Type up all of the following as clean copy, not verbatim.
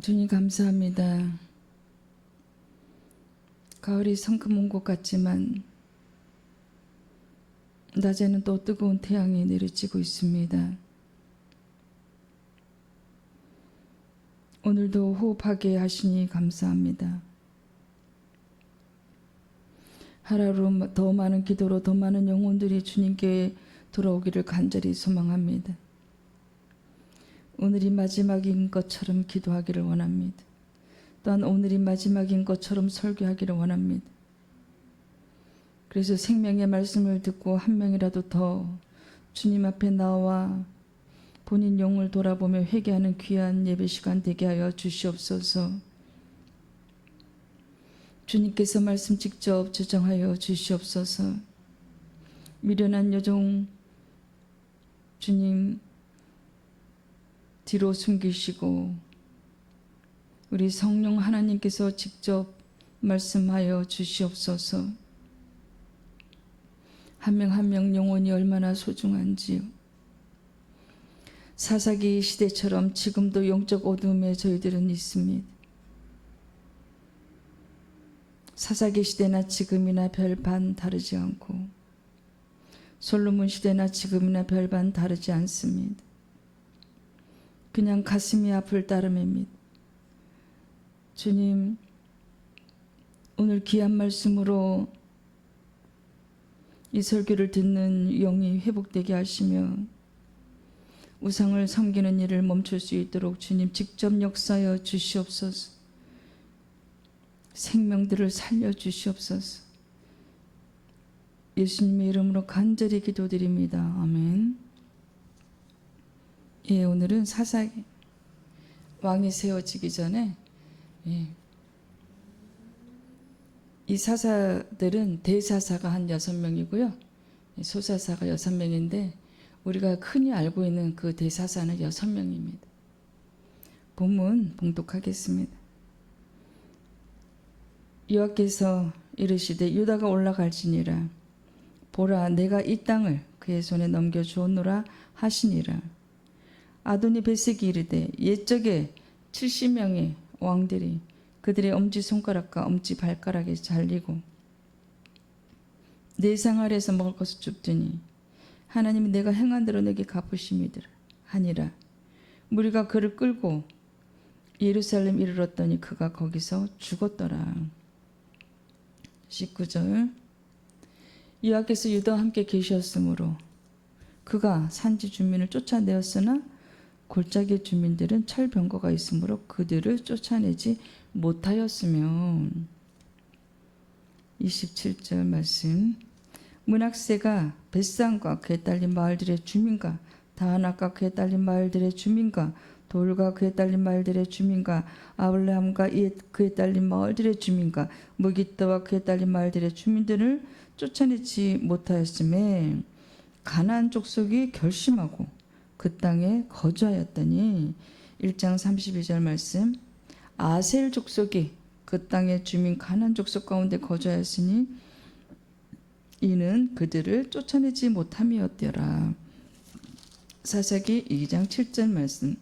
주님 감사합니다. 가을이 성큼 온 것 같지만 낮에는 또 뜨거운 태양이 내리쬐고 있습니다. 오늘도 호흡하게 하시니 감사합니다. 하루하루 더 많은 기도로 더 많은 영혼들이 주님께 돌아오기를 간절히 소망합니다. 오늘이 마지막인 것처럼 기도하기를 원합니다. 또한 오늘이 마지막인 것처럼 설교하기를 원합니다. 그래서 생명의 말씀을 듣고 한 명이라도 더 주님 앞에 나와 본인 영을 돌아보며 회개하는 귀한 예배 시간 되게 하여 주시옵소서. 주님께서 말씀 직접 지정하여 주시옵소서. 미련한 여종 주님 뒤로 숨기시고 우리 성령 하나님께서 직접 말씀하여 주시옵소서. 한 명 한 명 영혼이 얼마나 소중한지요. 사사기 시대처럼 지금도 영적 어둠에 저희들은 있습니다. 사사기 시대나 지금이나 별반 다르지 않고 솔로몬 시대나 지금이나 별반 다르지 않습니다. 그냥 가슴이 아플 따름입니다. 주님, 오늘 귀한 말씀으로 이 설교를 듣는 영이 회복되게 하시며 우상을 섬기는 일을 멈출 수 있도록 주님 직접 역사하여 주시옵소서. 생명들을 살려 주시옵소서. 예수님의 이름으로 간절히 기도드립니다. 아멘. 예, 오늘은 사사기 왕이 세워지기 전에 이 사사들은 대사사가 한 6명이고요. 소사사가 6명인데 우리가 흔히 알고 있는 그 대사사는 6명입니다. 본문 봉독하겠습니다. 여호와께서 이르시되 유다가 올라갈지니라. 보라, 내가 이 땅을 그의 손에 넘겨주었노라 하시니라. 아도니 베섹이 이르되 옛적에 70명의 왕들이 그들의 엄지손가락과 엄지발가락에 잘리고 내 상 아래에서 먹을 것을 줍더니 하나님이 내가 행한 대로 내게 갚으심이더라 하니라. 무리가 그를 끌고 예루살렘 이르렀더니 그가 거기서 죽었더라. 19절 여호와께서 유다와 함께 계셨으므로 그가 산지 주민을 쫓아내었으나 골짜기 주민들은 철병거가 있으므로 그들을 쫓아내지 못하였으며 27절 말씀 문학세가 벳산과 그에 딸린 마을들의 주민과 다하낙과 그에 딸린 마을들의 주민과 돌과 그에 딸린 마을들의 주민과 아블레함과 그에 딸린 마을들의 주민과 무기떠와 그에 딸린 마을들의 주민들을 쫓아내지 못하였음에 가나안 족속이 결심하고 그 땅에 거주하였더니 1장 32절 말씀 아셀 족속이 그 땅의 주민 가나안 족속 가운데 거주하였으니 이는 그들을 쫓아내지 못함이었더라. 사사기 2장 7절 말씀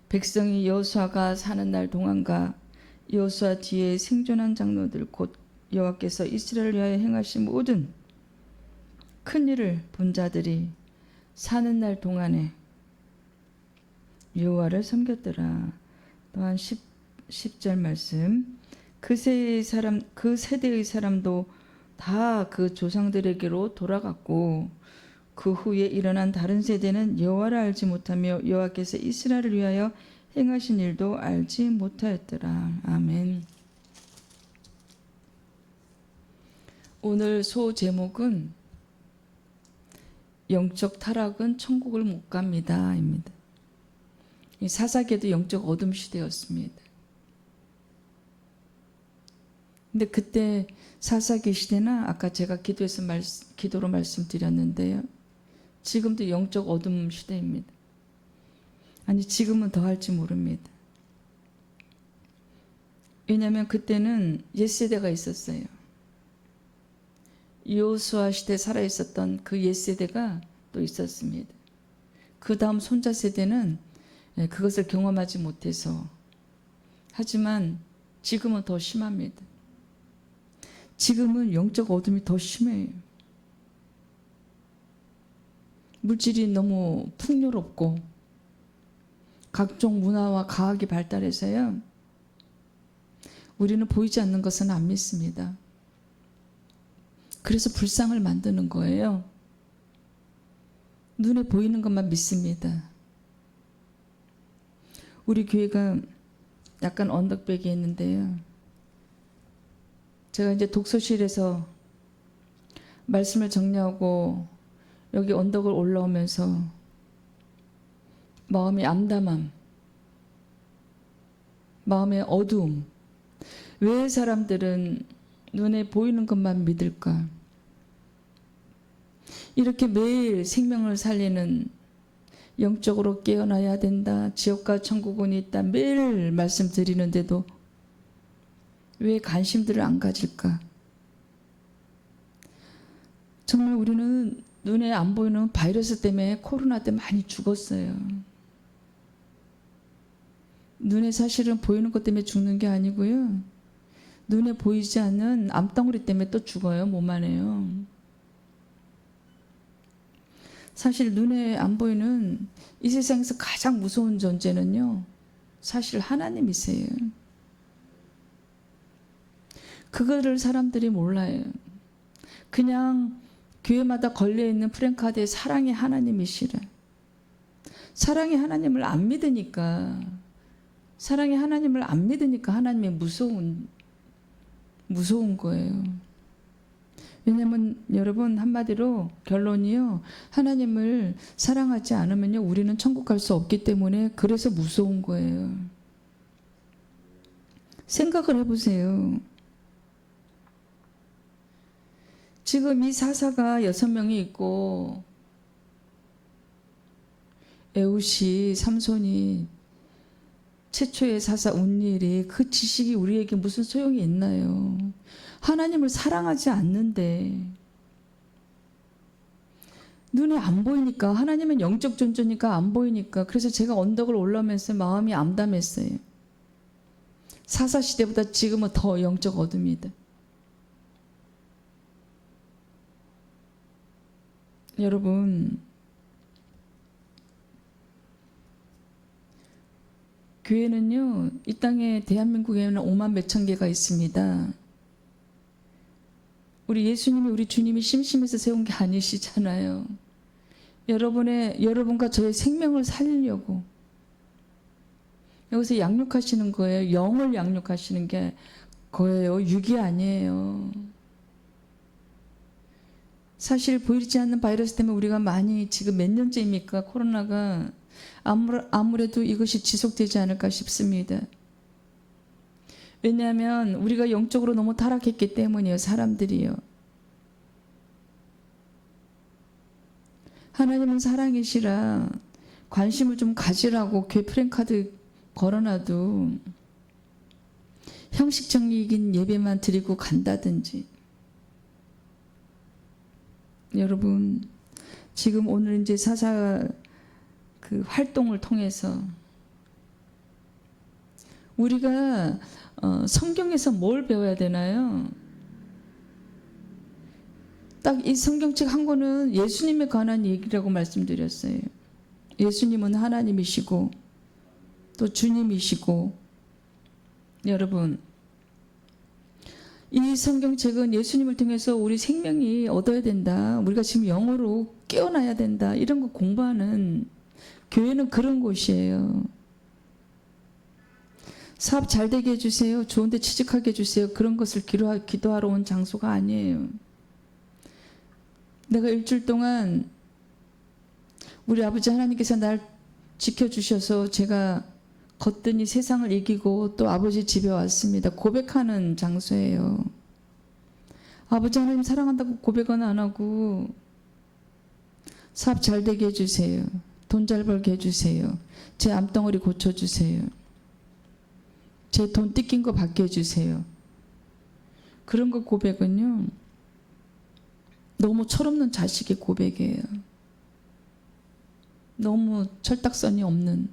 백성이 여호수아가 사는 날 동안과 여호수아 뒤에 생존한 장로들 곧 여호와께서 이스라엘을 위하여 행하신 모든 큰 일을 본 자들이 사는 날 동안에 여호와를 섬겼더라. 또한 10절 말씀 그 세대의 사람도 다 그 조상들에게로 돌아갔고 그 후에 일어난 다른 세대는 여호와를 알지 못하며 여호와께서 이스라엘을 위하여 행하신 일도 알지 못하였더라. 아멘. 오늘 소 제목은 영적 타락은 천국을 못 갑니다 입니다. 이 사사기에도 영적 어둠 시대였습니다. 근데 그때 사사기 시대나 아까 제가 기도로 말씀드렸는데요. 지금도 영적 어둠 시대입니다. 아니 지금은 더 할지 모릅니다. 왜냐하면 그때는 옛세대가 있었어요. 여호수아 시대 살아있었던 그 옛세대가 또 있었습니다. 그 다음 손자 세대는 그것을 경험하지 못해서. 하지만 지금은 더 심합니다. 지금은 영적 어둠이 더 심해요. 물질이 너무 풍요롭고 각종 문화와 과학이 발달해서요, 우리는 보이지 않는 것은 안 믿습니다. 그래서 불상을 만드는 거예요. 눈에 보이는 것만 믿습니다. 우리 교회가 약간 언덕백이 있는데요, 제가 이제 독서실에서 말씀을 정리하고 여기 언덕을 올라오면서 마음의 암담함, 마음의 어두움. 왜 사람들은 눈에 보이는 것만 믿을까? 이렇게 매일 생명을 살리는, 영적으로 깨어나야 된다, 지옥과 천국은 있다, 매일 말씀드리는데도 왜 관심들을 안 가질까? 정말 우리는 눈에 안 보이는 바이러스 때문에, 코로나 때 많이 죽었어요. 눈에 사실은 보이는 것 때문에 죽는 게 아니고요, 눈에 보이지 않는 암덩어리 때문에 또 죽어요, 몸 안에요. 사실 눈에 안 보이는 이 세상에서 가장 무서운 존재는요, 사실 하나님이세요. 그거를 사람들이 몰라요. 그냥 교회마다 걸려있는 프랜카드에 사랑의 하나님이시래. 사랑의 하나님을 안 믿으니까, 사랑의 하나님을 안 믿으니까 하나님이 무서운 거예요. 왜냐면 여러분, 한마디로 결론이요, 하나님을 사랑하지 않으면요, 우리는 천국 갈 수 없기 때문에, 그래서 무서운 거예요. 생각을 해보세요. 지금 이 사사가 6명이 있고, 에웃이, 삼손이, 최초의 사사 운일이, 그 지식이 우리에게 무슨 소용이 있나요? 하나님을 사랑하지 않는데, 눈에 안 보이니까, 하나님은 영적 존재니까 안 보이니까. 그래서 제가 언덕을 올라오면서 마음이 암담했어요. 사사 시대보다 지금은 더 영적 어둠이다. 여러분, 교회는요, 이 땅에, 대한민국에는 5만 몇천 개가 있습니다. 우리 예수님이, 우리 주님이 심심해서 세운 게 아니시잖아요. 여러분과 저의 생명을 살리려고 여기서 양육하시는 거예요. 영을 양육하시는 게 거예요. 육이 아니에요. 사실 보이지 않는 바이러스 때문에 우리가 많이, 지금 몇 년째입니까? 코로나가. 아무래도 이것이 지속되지 않을까 싶습니다. 왜냐하면 우리가 영적으로 너무 타락했기 때문이에요. 사람들이요. 하나님은 사랑이시라 관심을 좀 가지라고 교회 프랜카드 걸어놔도 형식적인 예배만 드리고 간다든지. 여러분, 지금 오늘 이제 사사 그 활동을 통해서 우리가 성경에서 뭘 배워야 되나요? 딱 이 성경책 한 권은 예수님에 관한 얘기라고 말씀드렸어요. 예수님은 하나님이시고 또 주님이시고. 여러분, 이 성경책은 예수님을 통해서 우리 생명이 얻어야 된다, 우리가 지금 영으로 깨어나야 된다, 이런 거 공부하는, 교회는 그런 곳이에요. 사업 잘 되게 해주세요, 좋은 데 취직하게 해주세요, 그런 것을 기도하러 온 장소가 아니에요. 내가 일주일 동안 우리 아버지 하나님께서 날 지켜주셔서 제가 거뜬히 세상을 이기고 또 아버지 집에 왔습니다. 고백하는 장소예요. 아버지 하나님 사랑한다고 고백은 안 하고, 사업 잘 되게 해주세요, 돈 잘 벌게 해주세요, 제 암덩어리 고쳐주세요, 제 돈 뜯긴 거 받게 해주세요, 그런 거 고백은요, 너무 철없는 자식의 고백이에요. 너무 철딱선이 없는.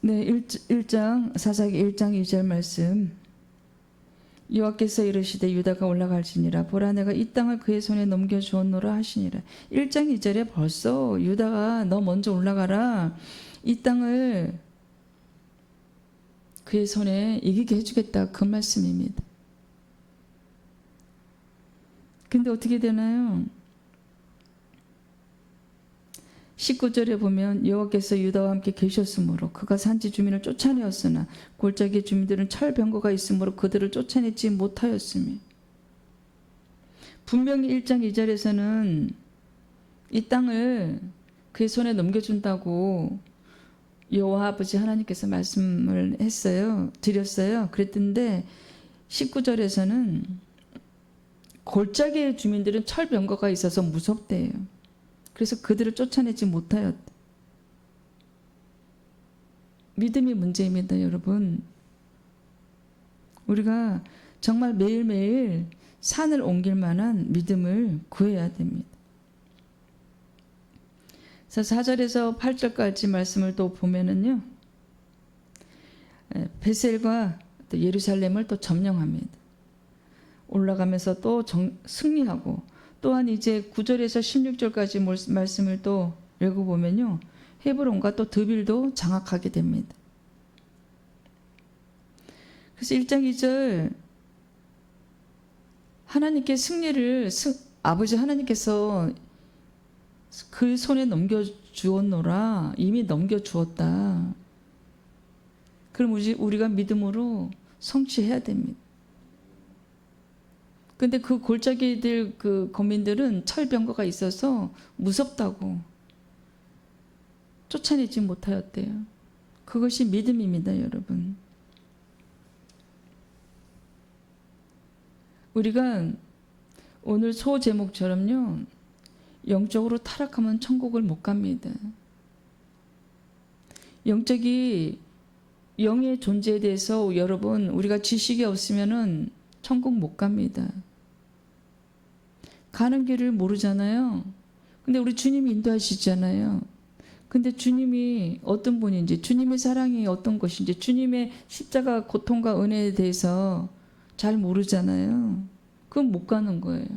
네, 1장 사사기 1장 2절 말씀. 여호와께서 이르시되 유다가 올라갈지니라 보라 내가 이 땅을 그의 손에 넘겨주었노라 하시니라. 1장 2절에 벌써 유다가 너 먼저 올라가라, 이 땅을 그의 손에 이기게 해주겠다, 그 말씀입니다. 근데 어떻게 되나요? 19절에 보면 여호와께서 유다와 함께 계셨으므로 그가 산지 주민을 쫓아내었으나 골짜기 주민들은 철병거가 있으므로 그들을 쫓아내지 못하였으며, 분명히 1장 2절에서는 이 땅을 그의 손에 넘겨준다고 여호와 아버지 하나님께서 말씀을 드렸어요. 그랬던데 19절에서는 골짜기의 주민들은 철병거가 있어서 무섭대요. 그래서 그들을 쫓아내지 못하였다. 믿음이 문제입니다, 여러분. 우리가 정말 매일매일 산을 옮길 만한 믿음을 구해야 됩니다. 그래서 4절에서 8절까지 말씀을 또 보면은요, 베셀과 또 예루살렘을 또 점령합니다. 올라가면서 또 승리하고, 또한 이제 9절에서 16절까지 말씀을 또 읽어보면요, 헤브론과 또 드빌도 장악하게 됩니다. 그래서 1장 2절 하나님께 승리를 아버지 하나님께서 그 손에 넘겨주었노라, 이미 넘겨주었다. 그럼 우리가 믿음으로 성취해야 됩니다. 근데 그 골짜기들, 그 거민들은 철병거가 있어서 무섭다고 쫓아내지 못하였대요. 그것이 믿음입니다, 여러분. 우리가 오늘 소 제목처럼요, 영적으로 타락하면 천국을 못 갑니다. 영의 존재에 대해서 여러분, 우리가 지식이 없으면은 천국 못 갑니다. 가는 길을 모르잖아요. 근데 우리 주님이 인도하시잖아요. 근데 주님이 어떤 분인지, 주님의 사랑이 어떤 것인지, 주님의 십자가 고통과 은혜에 대해서 잘 모르잖아요. 그건 못 가는 거예요.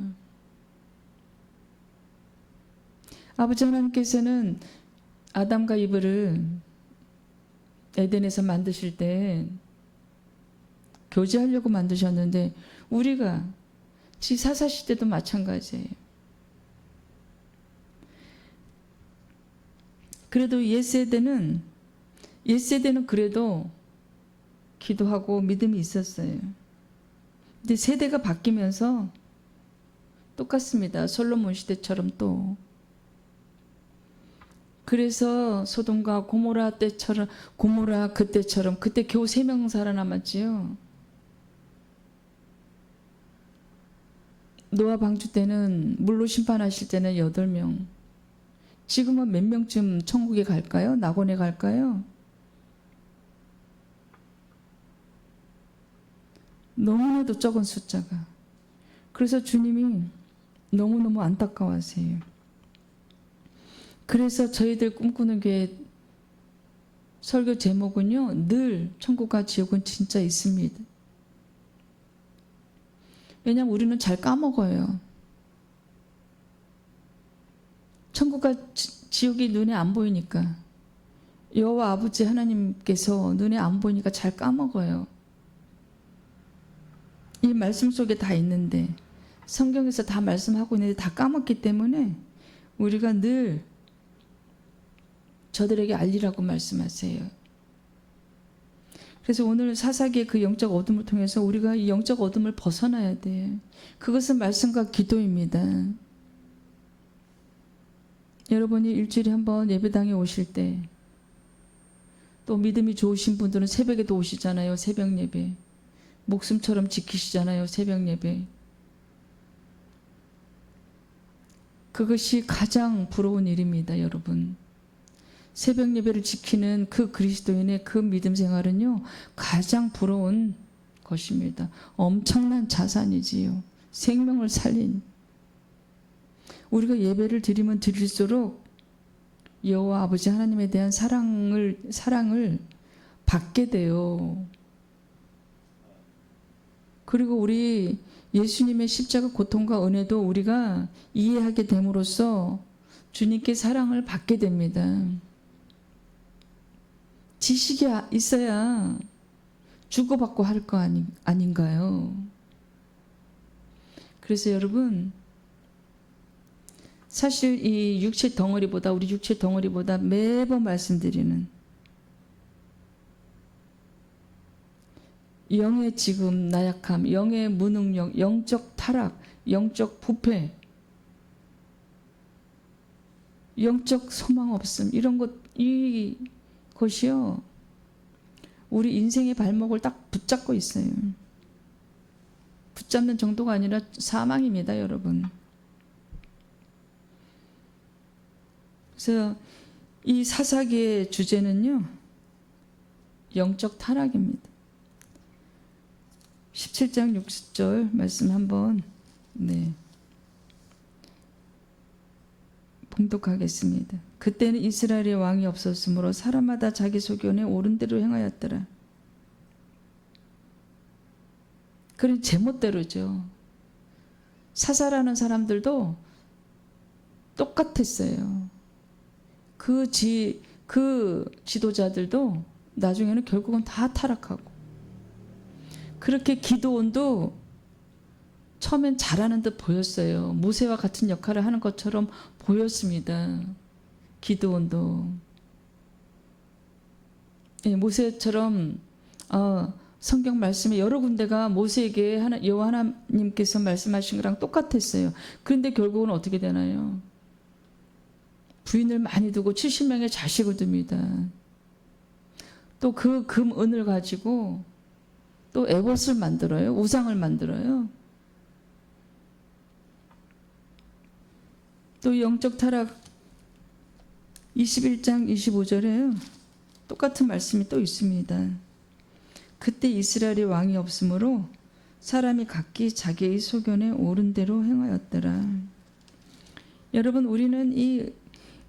아버지 하나님께서는 아담과 이브를 에덴에서 만드실 때 교제하려고 만드셨는데, 우리가 사사시대도 마찬가지예요. 그래도 옛세대는 그래도 기도하고 믿음이 있었어요. 근데 세대가 바뀌면서 똑같습니다. 솔로몬 시대처럼 또. 그래서 소돔과 고모라 그때처럼, 그때 겨우 3명 살아남았지요. 노아 방주 때는, 물로 심판하실 때는 8명. 지금은 몇 명쯤 천국에 갈까요? 낙원에 갈까요? 너무나도 적은 숫자가. 그래서 주님이 너무너무 안타까워하세요. 그래서 저희들 꿈꾸는 교회 설교 제목은요, 늘 천국과 지옥은 진짜 있습니다. 왜냐하면 우리는 잘 까먹어요. 천국과 지옥이 눈에 안 보이니까, 여호와 아버지 하나님께서 눈에 안 보이니까 잘 까먹어요. 이 말씀 속에 다 있는데, 성경에서 다 말씀하고 있는데 다 까먹기 때문에 우리가 늘 저들에게 알리라고 말씀하세요. 그래서 오늘 사사기의 그 영적 어둠을 통해서 우리가 이 영적 어둠을 벗어나야 돼요. 그것은 말씀과 기도입니다. 여러분이 일주일에 한번 예배당에 오실 때, 또 믿음이 좋으신 분들은 새벽에도 오시잖아요. 새벽 예배. 목숨처럼 지키시잖아요. 새벽 예배. 그것이 가장 부러운 일입니다, 여러분. 새벽 예배를 지키는 그 그리스도인의 그 믿음 생활은요, 가장 부러운 것입니다. 엄청난 자산이지요. 생명을 살린. 우리가 예배를 드리면 드릴수록 여호와 아버지 하나님에 대한 사랑을 받게 돼요. 그리고 우리 예수님의 십자가 고통과 은혜도 우리가 이해하게 됨으로써 주님께 사랑을 받게 됩니다. 지식이 있어야 주고받고 할 거 아닌가요? 그래서 여러분, 사실 이 육체 덩어리보다, 우리 육체 덩어리보다 매번 말씀드리는 영의 지금 나약함, 영의 무능력, 영적 타락, 영적 부패, 영적 소망 없음, 이런 이것이요, 우리 인생의 발목을 딱 붙잡고 있어요. 붙잡는 정도가 아니라 사망입니다, 여러분. 그래서 이 사사기의 주제는요, 영적 타락입니다. 17장 60절 말씀 한번 봉독하겠습니다. 그때는 이스라엘의 왕이 없었으므로 사람마다 자기 소견에 옳은 대로 행하였더라. 그런 제멋대로죠. 사사라는 사람들도 똑같았어요. 그 지도자들도 나중에는 결국은 다 타락하고, 그렇게 기드온도 처음엔 잘하는 듯 보였어요. 모세와 같은 역할을 하는 것처럼 보였습니다. 기드온도. 모세처럼 성경 말씀에 여러 군데가 모세에게 여호와 하나님께서 말씀하신 거랑 똑같았어요. 그런데 결국은 어떻게 되나요? 부인을 많이 두고 70명의 자식을 둡니다. 또 그 금 은을 가지고 또 에봇을 만들어요. 우상을 만들어요. 또 영적 타락 21장 25절에요. 똑같은 말씀이 또 있습니다. 그때 이스라엘의 왕이 없으므로 사람이 각기 자기의 소견에 옳은 대로 행하였더라. 여러분, 우리는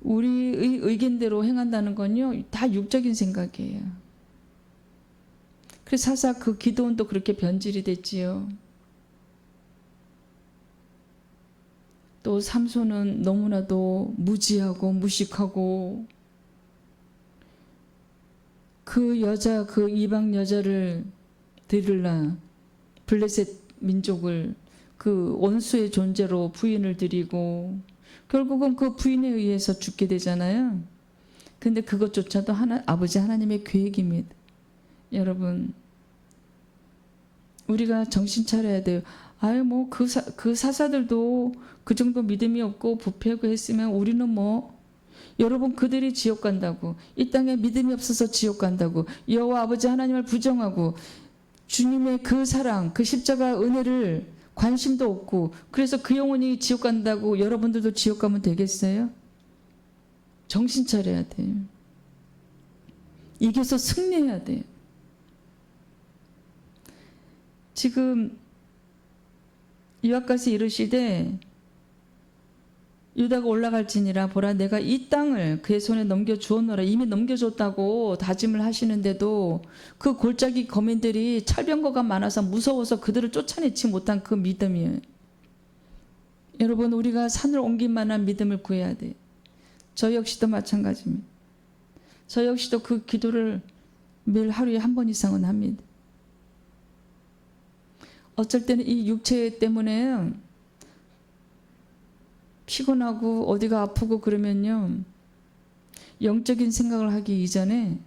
우리의 의견대로 행한다는 건요, 다 육적인 생각이에요. 그래서 사사 그 기드온도 그렇게 변질이 됐지요. 또 삼손은 너무나도 무지하고 무식하고, 그 이방 여자를 드릴라, 블레셋 민족을 그 원수의 존재로 부인을 드리고, 결국은 그 부인에 의해서 죽게 되잖아요. 근데 그것조차도 아버지 하나님의 계획입니다. 여러분, 우리가 정신 차려야 돼요. 그 사사들도 그 정도 믿음이 없고 부패하고 했으면 우리는 여러분, 그들이 지옥 간다고, 이 땅에 믿음이 없어서 지옥 간다고, 여호와 아버지 하나님을 부정하고 주님의 그 사랑, 그 십자가 은혜를 관심도 없고, 그래서 그 영혼이 지옥 간다고 여러분들도 지옥 가면 되겠어요? 정신 차려야 돼요. 이겨서 승리해야 돼요. 지금 여호와께서 이르시되 유다가 올라갈지니라, 보라 내가 이 땅을 그의 손에 넘겨주었노라. 이미 넘겨줬다고 다짐을 하시는데도 그 골짜기 거민들이 철병거가 많아서 무서워서 그들을 쫓아내지 못한 그 믿음이에요. 여러분, 우리가 산을 옮길 만한 믿음을 구해야 돼요. 저 역시도 마찬가지입니다. 저 역시도 그 기도를 매일 하루에 한 번 이상은 합니다. 어쩔 때는 이 육체 때문에 피곤하고 어디가 아프고 그러면요, 영적인 생각을 하기 이전에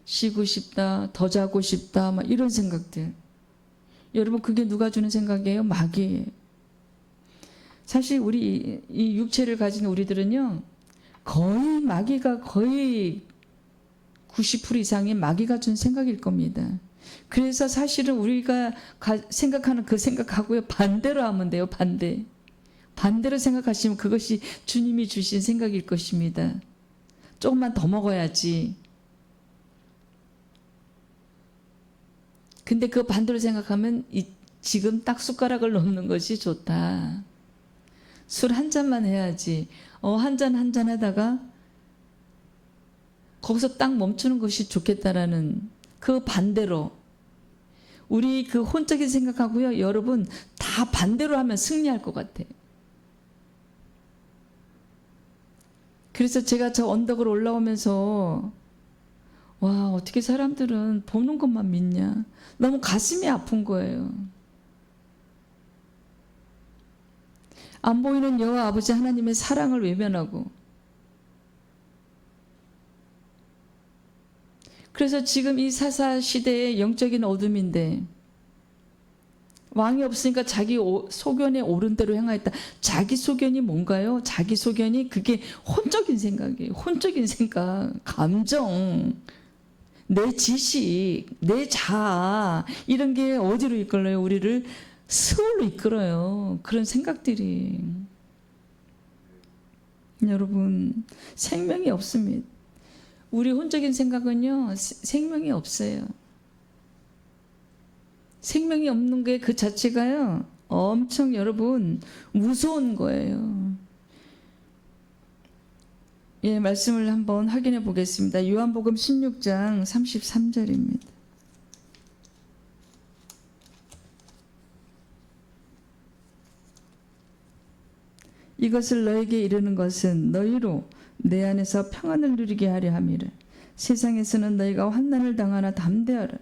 쉬고 싶다, 더 자고 싶다, 이런 생각들. 여러분, 그게 누가 주는 생각이에요? 마귀예요. 사실 우리 이 육체를 가진 우리들은요, 마귀가 거의 90% 이상이 마귀가 준 생각일 겁니다. 그래서 사실은 우리가 생각하는 그 생각하고요, 반대로 하면 돼요. 반대로 생각하시면 그것이 주님이 주신 생각일 것입니다. 조금만 더 먹어야지. 근데 그 반대로 생각하면 지금 딱 숟가락을 놓는 것이 좋다. 술 한 잔만 해야지. 한 잔 하다가 거기서 딱 멈추는 것이 좋겠다라는 그 반대로 우리 그 혼적인 생각하고요. 여러분 다 반대로 하면 승리할 것 같아요. 그래서 제가 저 언덕으로 올라오면서 와, 어떻게 사람들은 보는 것만 믿냐. 너무 가슴이 아픈 거예요. 안 보이는 여호와 아버지 하나님의 사랑을 외면하고, 그래서 지금 이 사사 시대의 영적인 어둠인데 왕이 없으니까 자기 소견에 옳은 대로 행하였다. 자기 소견이 뭔가요? 자기 소견이 그게 혼적인 생각이에요. 혼적인 생각, 감정, 내 지식, 내 자아, 이런 게 어디로 이끌어요? 우리를 스올로 이끌어요. 그런 생각들이. 여러분, 생명이 없습니다. 우리 혼적인 생각은요, 생명이 없어요. 생명이 없는 게 그 자체가요, 엄청 여러분, 무서운 거예요. 예, 말씀을 한번 확인해 보겠습니다. 요한복음 16장 33절입니다. 이것을 너에게 이르는 것은 너희로 내 안에서 평안을 누리게 하려 함이라. 세상에서는 너희가 환난을 당하나 담대하라.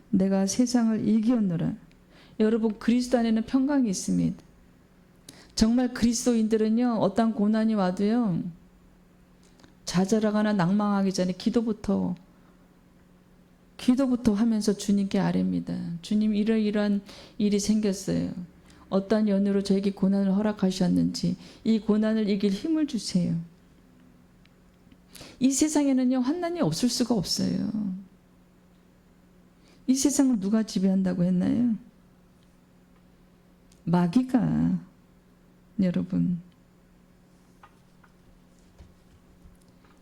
내가 세상을 이기었노라. 여러분, 그리스도 안에는 평강이 있습니다. 정말 그리스도인들은요, 어떤 고난이 와도요, 좌절하거나 낭망하기 전에 기도부터 하면서 주님께 아뢰입니다. 주님, 이러이러한 일이 생겼어요. 어떤 연유로 저에게 고난을 허락하셨는지 이 고난을 이길 힘을 주세요. 이 세상에는요, 환난이 없을 수가 없어요. 이 세상을 누가 지배한다고 했나요? 마귀가. 여러분,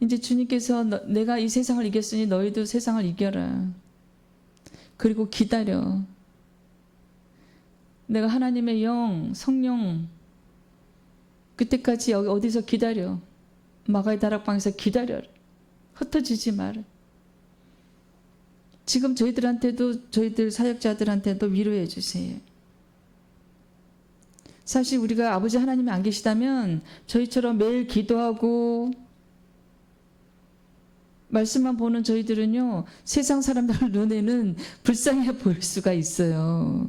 이제 주님께서 내가 이 세상을 이겼으니 너희도 세상을 이겨라. 그리고 기다려. 내가 하나님의 영, 성령, 그때까지 여기 어디서 기다려. 마가의 다락방에서 기다려라. 흩어지지 마라. 지금 저희들한테도, 저희들 사역자들한테도 위로해 주세요. 사실 우리가 아버지 하나님이 안 계시다면 저희처럼 매일 기도하고 말씀만 보는 저희들은요, 세상 사람들 눈에는 불쌍해 보일 수가 있어요.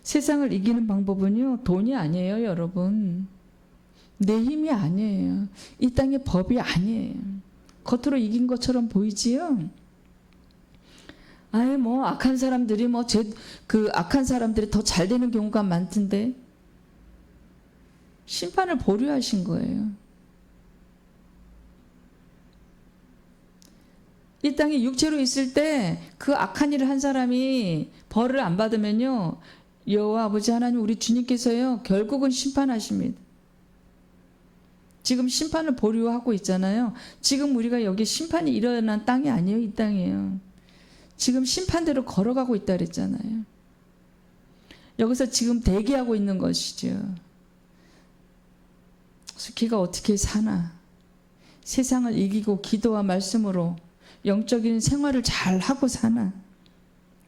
세상을 이기는 방법은요, 돈이 아니에요, 여러분. 내 힘이 아니에요. 이 땅의 법이 아니에요. 겉으로 이긴 것처럼 보이지요? 아예 뭐 악한 사람들이 그 악한 사람들이 더 잘 되는 경우가 많던데 심판을 보류하신 거예요. 이 땅에 육체로 있을 때 그 악한 일을 한 사람이 벌을 안 받으면요, 여호와 아버지 하나님 우리 주님께서요, 결국은 심판하십니다. 지금 심판을 보류하고 있잖아요. 지금 우리가 여기 심판이 일어난 땅이 아니에요. 이 땅이에요. 지금 심판대로 걸어가고 있다 그랬잖아요. 여기서 지금 대기하고 있는 것이죠. 숙희가 어떻게 사나? 세상을 이기고 기도와 말씀으로 영적인 생활을 잘 하고 사나?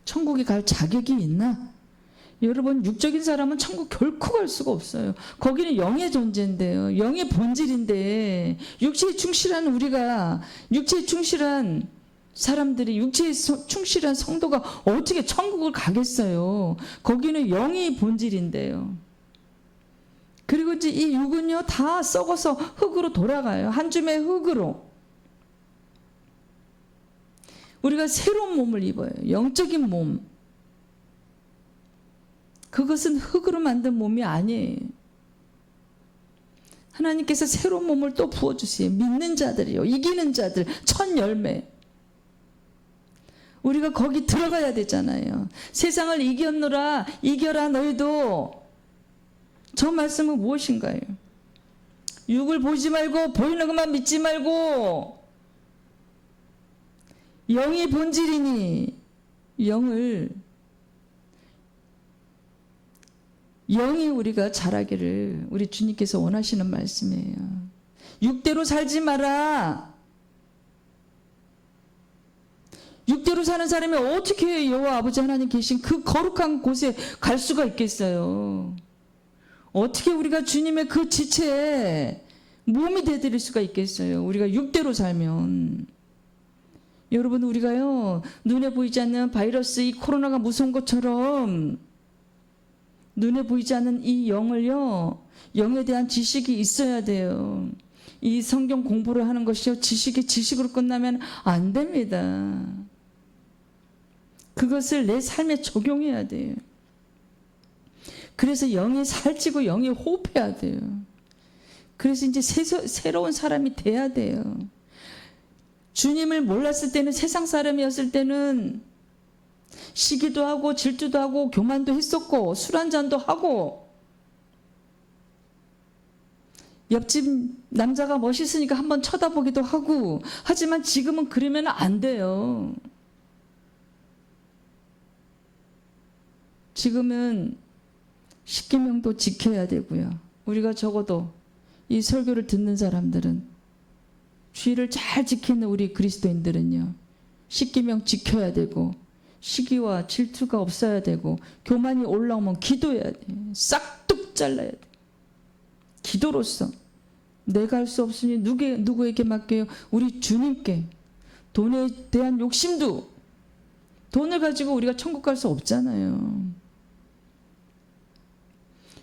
천국에 갈 자격이 있나? 여러분, 육적인 사람은 천국 결코 갈 수가 없어요. 거기는 영의 존재인데요. 영의 본질인데, 육체에 충실한 우리가, 육체에 충실한 사람들이, 육체에 충실한 성도가 어떻게 천국을 가겠어요? 거기는 영의 본질인데요. 그리고 이제 이 육은요, 다 썩어서 흙으로 돌아가요. 한 줌의 흙으로. 우리가 새로운 몸을 입어요. 영적인 몸. 그것은 흙으로 만든 몸이 아니에요. 하나님께서 새로운 몸을 또 부어주세요. 믿는 자들이요. 이기는 자들. 첫 열매. 우리가 거기 들어가야 되잖아요. 세상을 이겼노라. 이겨라 너희도. 저 말씀은 무엇인가요? 육을 보지 말고 보이는 것만 믿지 말고 영의 본질이니 영을 영이 우리가 자라기를 우리 주님께서 원하시는 말씀이에요. 육대로 살지 마라. 육대로 사는 사람이 어떻게 여호와 아버지 하나님 계신 그 거룩한 곳에 갈 수가 있겠어요? 어떻게 우리가 주님의 그 지체에 몸이 되드릴 수가 있겠어요? 우리가 육대로 살면. 여러분, 우리가요, 눈에 보이지 않는 바이러스, 이 코로나가 무서운 것처럼 눈에 보이지 않는 이 영을요, 영에 대한 지식이 있어야 돼요. 이 성경 공부를 하는 것이요, 지식으로 끝나면 안 됩니다. 그것을 내 삶에 적용해야 돼요. 그래서 영이 살찌고 영이 호흡해야 돼요. 그래서 이제 새로운 사람이 돼야 돼요. 주님을 몰랐을 때는, 세상 사람이었을 때는 시기도 하고 질투도 하고 교만도 했었고 술 한잔도 하고, 옆집 남자가 멋있으니까 한번 쳐다보기도 하고, 하지만 지금은 그러면 안 돼요. 지금은 십계명도 지켜야 되고요. 우리가 적어도 이 설교를 듣는 사람들은, 주의를 잘 지키는 우리 그리스도인들은요, 십계명 지켜야 되고, 시기와 질투가 없어야 되고, 교만이 올라오면 기도해야 돼. 싹둑 잘라야 돼. 기도로서 내가 할 수 없으니 누구에게 맡겨요? 우리 주님께. 돈에 대한 욕심도, 돈을 가지고 우리가 천국 갈 수 없잖아요.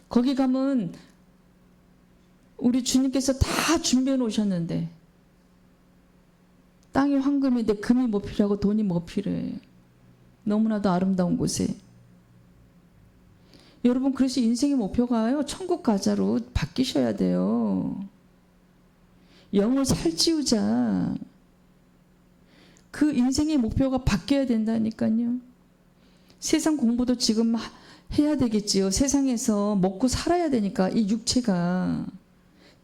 거기 가면 우리 주님께서 다 준비해 놓으셨는데, 땅이 황금인데 금이 뭐 필요하고 돈이 뭐 필요해요? 너무나도 아름다운 곳에. 여러분, 그래서 인생의 목표가요, 천국 가자로 바뀌셔야 돼요. 영을 살찌우자. 그 인생의 목표가 바뀌어야 된다니까요. 세상 공부도 지금 해야 되겠지요. 세상에서 먹고 살아야 되니까. 이 육체가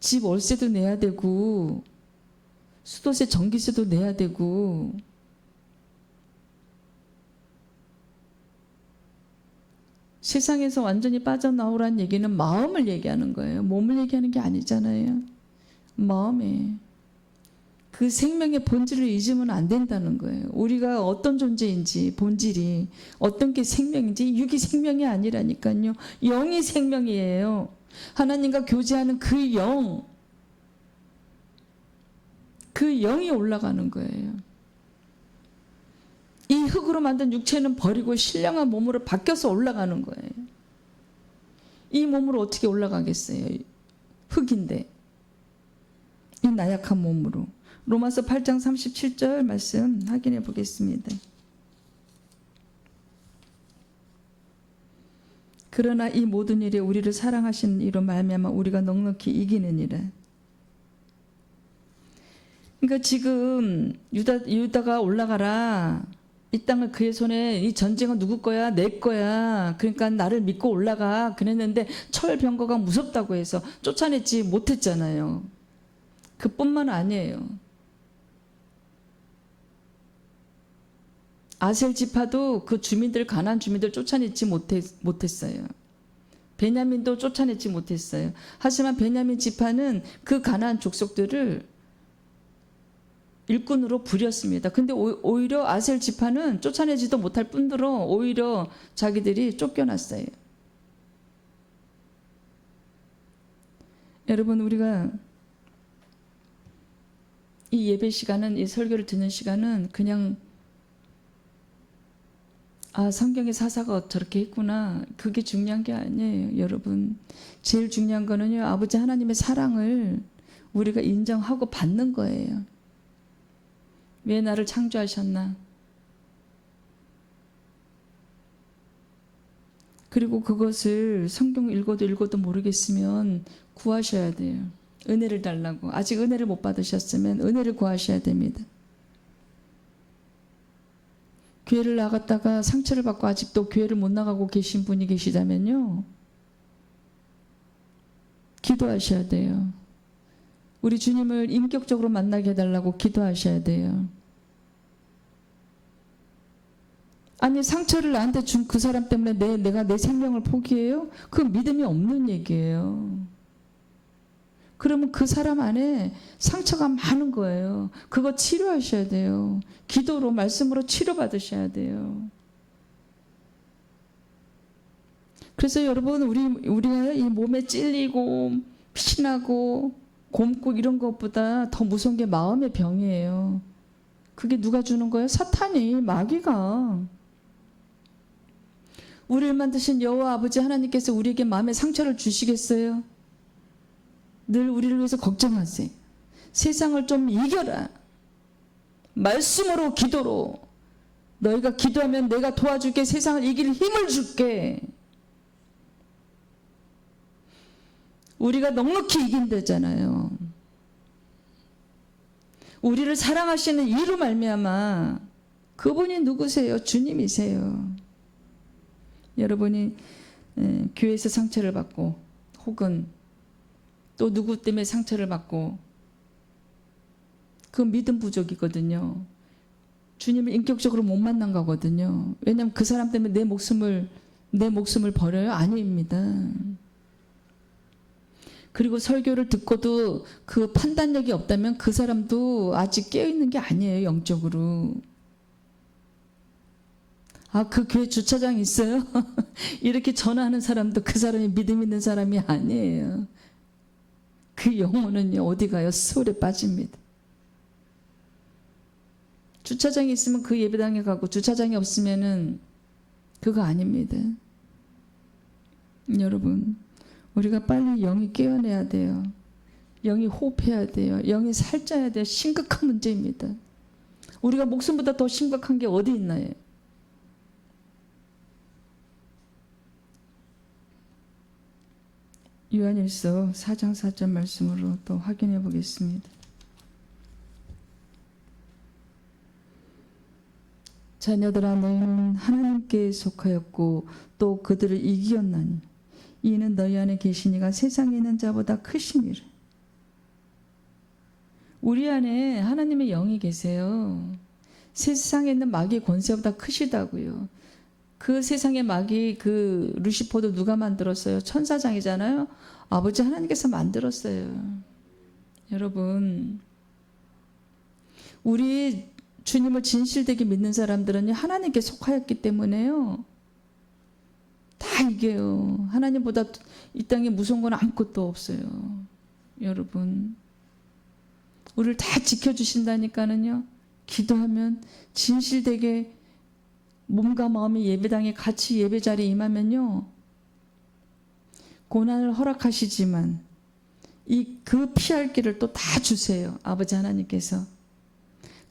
집 월세도 내야 되고, 수도세 전기세도 내야 되고, 세상에서 완전히 빠져나오라는 얘기는 마음을 얘기하는 거예요. 몸을 얘기하는 게 아니잖아요. 마음에. 그 생명의 본질을 잊으면 안 된다는 거예요. 우리가 어떤 존재인지, 본질이 어떤 게 생명인지, 육이 생명이 아니라니까요. 영이 생명이에요. 하나님과 교제하는 그 영, 그 영이 올라가는 거예요. 이 흙으로 만든 육체는 버리고 신령한 몸으로 바뀌어서 올라가는 거예요. 이 몸으로 어떻게 올라가겠어요? 흙인데. 이 나약한 몸으로. 로마서 8장 37절 말씀 확인해 보겠습니다. 그러나 이 모든 일에 우리를 사랑하시는 이로 말미암아 우리가 넉넉히 이기느니라. 그러니까 지금 유다가 올라가라. 이 땅을 그의 손에, 이 전쟁은 누구 거야? 내 거야. 그러니까 나를 믿고 올라가. 그랬는데 철병거가 무섭다고 해서 쫓아내지 못했잖아요. 그뿐만 아니에요. 아셀 지파도 그 주민들, 가나안 주민들 쫓아내지 못했어요. 베냐민도 쫓아내지 못했어요. 하지만 베냐민 지파는 그 가나안 족속들을 일꾼으로 부렸습니다. 근데 오히려 아셀 지파는 쫓아내지도 못할 뿐더러 오히려 자기들이 쫓겨났어요. 여러분, 우리가 이 예배 시간은, 이 설교를 듣는 시간은 그냥 성경의 사사가 저렇게 했구나, 그게 중요한 게 아니에요. 여러분, 제일 중요한 거는요, 아버지 하나님의 사랑을 우리가 인정하고 받는 거예요. 왜 나를 창조하셨나? 그리고 그것을 성경 읽어도 모르겠으면 구하셔야 돼요. 은혜를 달라고. 아직 은혜를 못 받으셨으면 은혜를 구하셔야 됩니다. 교회를 나갔다가 상처를 받고 아직도 교회를 못 나가고 계신 분이 계시다면요, 기도하셔야 돼요. 우리 주님을 인격적으로 만나게 해달라고 기도하셔야 돼요. 아니 상처를 나한테 준 그 사람 때문에 내가 내 생명을 포기해요? 그 믿음이 없는 얘기예요. 그러면 그 사람 안에 상처가 많은 거예요. 그거 치료하셔야 돼요. 기도로 말씀으로 치료받으셔야 돼요. 그래서 여러분 우리가 이 몸에 찔리고 피나고 곪고 이런 것보다 더 무서운 게 마음의 병이에요. 그게 누가 주는 거예요? 사탄이, 마귀가. 우리를 만드신 여호와 아버지 하나님께서 우리에게 마음의 상처를 주시겠어요? 늘 우리를 위해서 걱정하세요. 세상을 좀 이겨라. 말씀으로 기도로. 너희가 기도하면 내가 도와줄게. 세상을 이길 힘을 줄게. 우리가 넉넉히 이긴다잖아요. 우리를 사랑하시는 이로 말미암아 그분이 누구세요? 주님이세요. 여러분이 교회에서 상처를 받고 혹은 또 누구 때문에 상처를 받고 그 믿음 부족이거든요. 주님을 인격적으로 못 만난 거거든요. 왜냐하면 그 사람 때문에 내 목숨을 버려요? 아닙니다. 그리고 설교를 듣고도 그 판단력이 없다면 그 사람도 아직 깨어있는 게 아니에요. 영적으로. 아, 그 교회 주차장 있어요? 이렇게 전화하는 사람도 그 사람이 믿음 있는 사람이 아니에요. 그 영혼은요, 어디 가요? 수월에 빠집니다. 주차장이 있으면 그 예배당에 가고 주차장이 없으면은 그거 아닙니다. 여러분, 우리가 빨리 영이 깨어내야 돼요. 영이 호흡해야 돼요. 영이 살쪄야 돼요. 심각한 문제입니다. 우리가 목숨보다 더 심각한 게 어디 있나요? 요한일서 4장 4절 말씀으로 또 확인해 보겠습니다. 자녀들아 너희는 하나님께 속하였고 또 그들을 이기었나니 이는 너희 안에 계신 이가 세상에 있는 자보다 크심이라. 우리 안에 하나님의 영이 계세요. 세상에 있는 마귀의 권세보다 크시다고요. 그 세상의 마귀 그 루시퍼도 누가 만들었어요? 천사장이잖아요. 아버지 하나님께서 만들었어요. 여러분, 우리 주님을 진실되게 믿는 사람들은 하나님께 속하였기 때문에요. 다 이겨요. 하나님보다 이 땅에 무서운 건 아무것도 없어요. 여러분, 우리를 다 지켜주신다니까는요. 기도하면 진실되게 몸과 마음이 예배당에 같이 예배 자리에 임하면요. 고난을 허락하시지만 그 피할 길을 또 다 주세요. 아버지 하나님께서.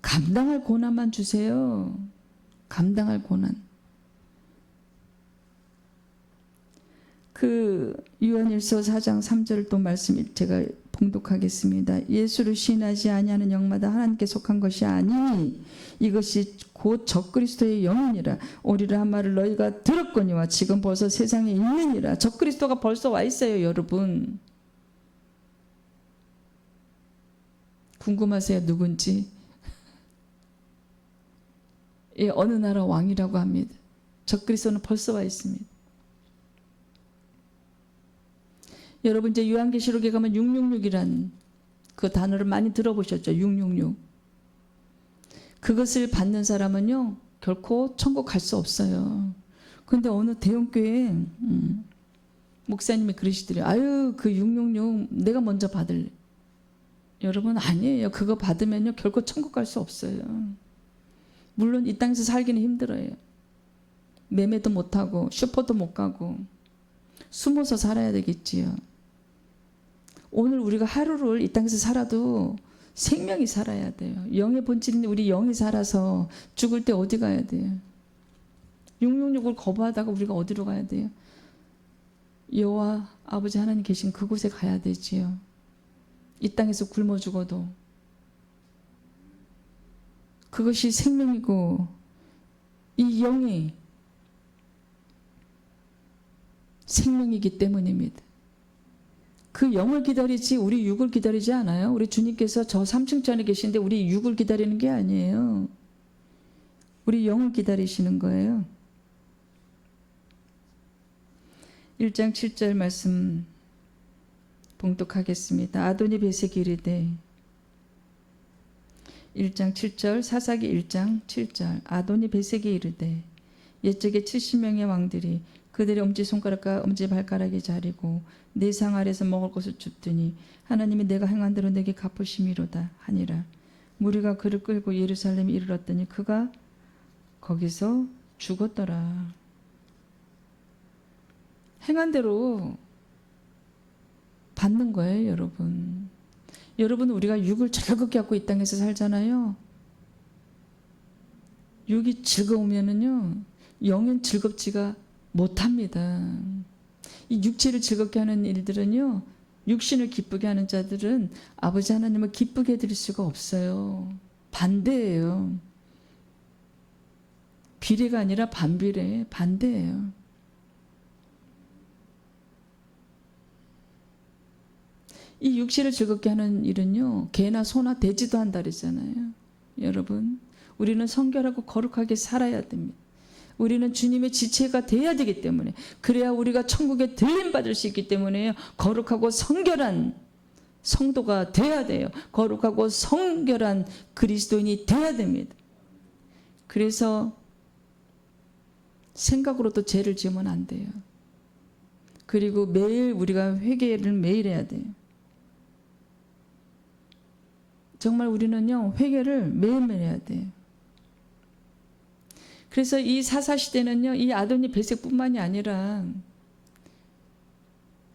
감당할 고난만 주세요. 감당할 고난. 그 요한일서 4장 3절 또 말씀 제가 봉독하겠습니다. 예수를 시인하지 아니하는 영마다 하나님께 속한 것이 아니니 이것이 곧 적그리스도의 영이니라. 오리라 한 말을 너희가 들었거니와 지금 벌써 세상에 있느니라. 적그리스도가 벌써 와 있어요. 여러분. 궁금하세요? 누군지? 예, 어느 나라 왕이라고 합니다. 적그리스도는 벌써 와 있습니다. 여러분 이제 요한계시록에 가면 666이란 그 단어를 많이 들어보셨죠? 666. 그것을 받는 사람은요 결코 천국 갈 수 없어요. 그런데 어느 대형교회 목사님이 그러시더래요. 아유 그 666 내가 먼저 받을래. 여러분 아니에요. 그거 받으면요 결코 천국 갈 수 없어요. 물론 이 땅에서 살기는 힘들어요. 매매도 못하고 슈퍼도 못 가고 숨어서 살아야 되겠지요. 오늘 우리가 하루를 이 땅에서 살아도 생명이 살아야 돼요. 영의 본질인 우리 영이 살아서 죽을 때 어디 가야 돼요? 666을 거부하다가 우리가 어디로 가야 돼요? 여호와 아버지 하나님 계신 그곳에 가야 되지요. 이 땅에서 굶어 죽어도 그것이 생명이고 이 영이 생명이기 때문입니다. 그 영을 기다리지 우리 육을 기다리지 않아요. 우리 주님께서 저 3층 전에 계신데 우리 육을 기다리는 게 아니에요. 우리 영을 기다리시는 거예요. 1장 7절 말씀 봉독하겠습니다. 아도니 베섹이 이르되 1장 7절 사사기 1장 7절 아도니 베섹이 이르되 옛적에 70명의 왕들이 그들의 엄지손가락과 엄지발가락이 자리고 내 상 아래서 먹을 것을 줍더니 하나님이 내가 행한 대로 내게 갚으심이로다 하니라. 무리가 그를 끌고 예루살렘에 이르렀더니 그가 거기서 죽었더라. 행한 대로 받는 거예요, 여러분. 여러분, 우리가 육을 즐겁게 갖고 이 땅에서 살잖아요. 육이 즐거우면은요, 영은 즐겁지가 못합니다. 이 육체를 즐겁게 하는 일들은요, 육신을 기쁘게 하는 자들은 아버지 하나님을 기쁘게 해드릴 수가 없어요. 반대예요. 비례가 아니라 반비례, 반대예요. 이 육체를 즐겁게 하는 일은요, 개나 소나 돼지도 한다 그랬잖아요. 여러분, 우리는 성결하고 거룩하게 살아야 됩니다. 우리는 주님의 지체가 돼야 되기 때문에, 그래야 우리가 천국에 들림받을 수 있기 때문에 거룩하고 성결한 성도가 돼야 돼요. 거룩하고 성결한 그리스도인이 돼야 됩니다. 그래서 생각으로도 죄를 지으면 안 돼요. 그리고 매일 우리가 회개를 매일 해야 돼요. 정말 우리는요, 회개를 매일매일 해야 돼요. 그래서 이 사사시대는요, 이 아도니 베섹뿐만이 아니라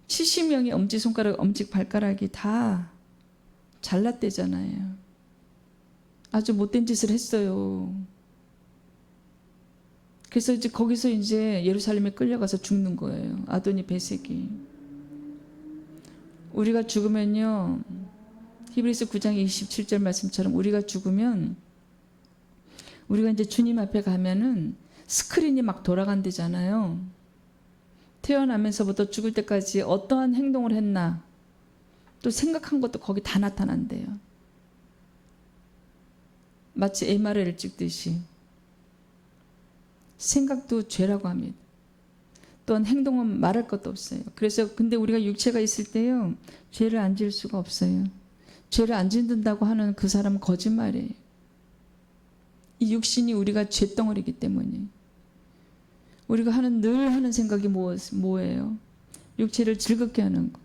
70명의 엄지손가락, 엄지발가락이 다 잘랐대잖아요. 아주 못된 짓을 했어요. 그래서 이제 거기서 이제 예루살렘에 끌려가서 죽는 거예요. 아도니 베섹이. 우리가 죽으면요, 히브리서 9장 27절 말씀처럼 우리가 죽으면 우리가 이제 주님 앞에 가면은 스크린이 막 돌아간대잖아요. 태어나면서부터 죽을 때까지 어떠한 행동을 했나, 또 생각한 것도 거기 다 나타난대요. 마치 MRI를 찍듯이. 생각도 죄라고 합니다. 또한 행동은 말할 것도 없어요. 그래서 근데 우리가 육체가 있을 때요, 죄를 안 지을 수가 없어요. 죄를 안 짓는다고 하는 그 사람은 거짓말이에요. 이 육신이 우리가 죄덩어리이기 때문에. 우리가 늘 하는 생각이 뭐예요? 육체를 즐겁게 하는 거.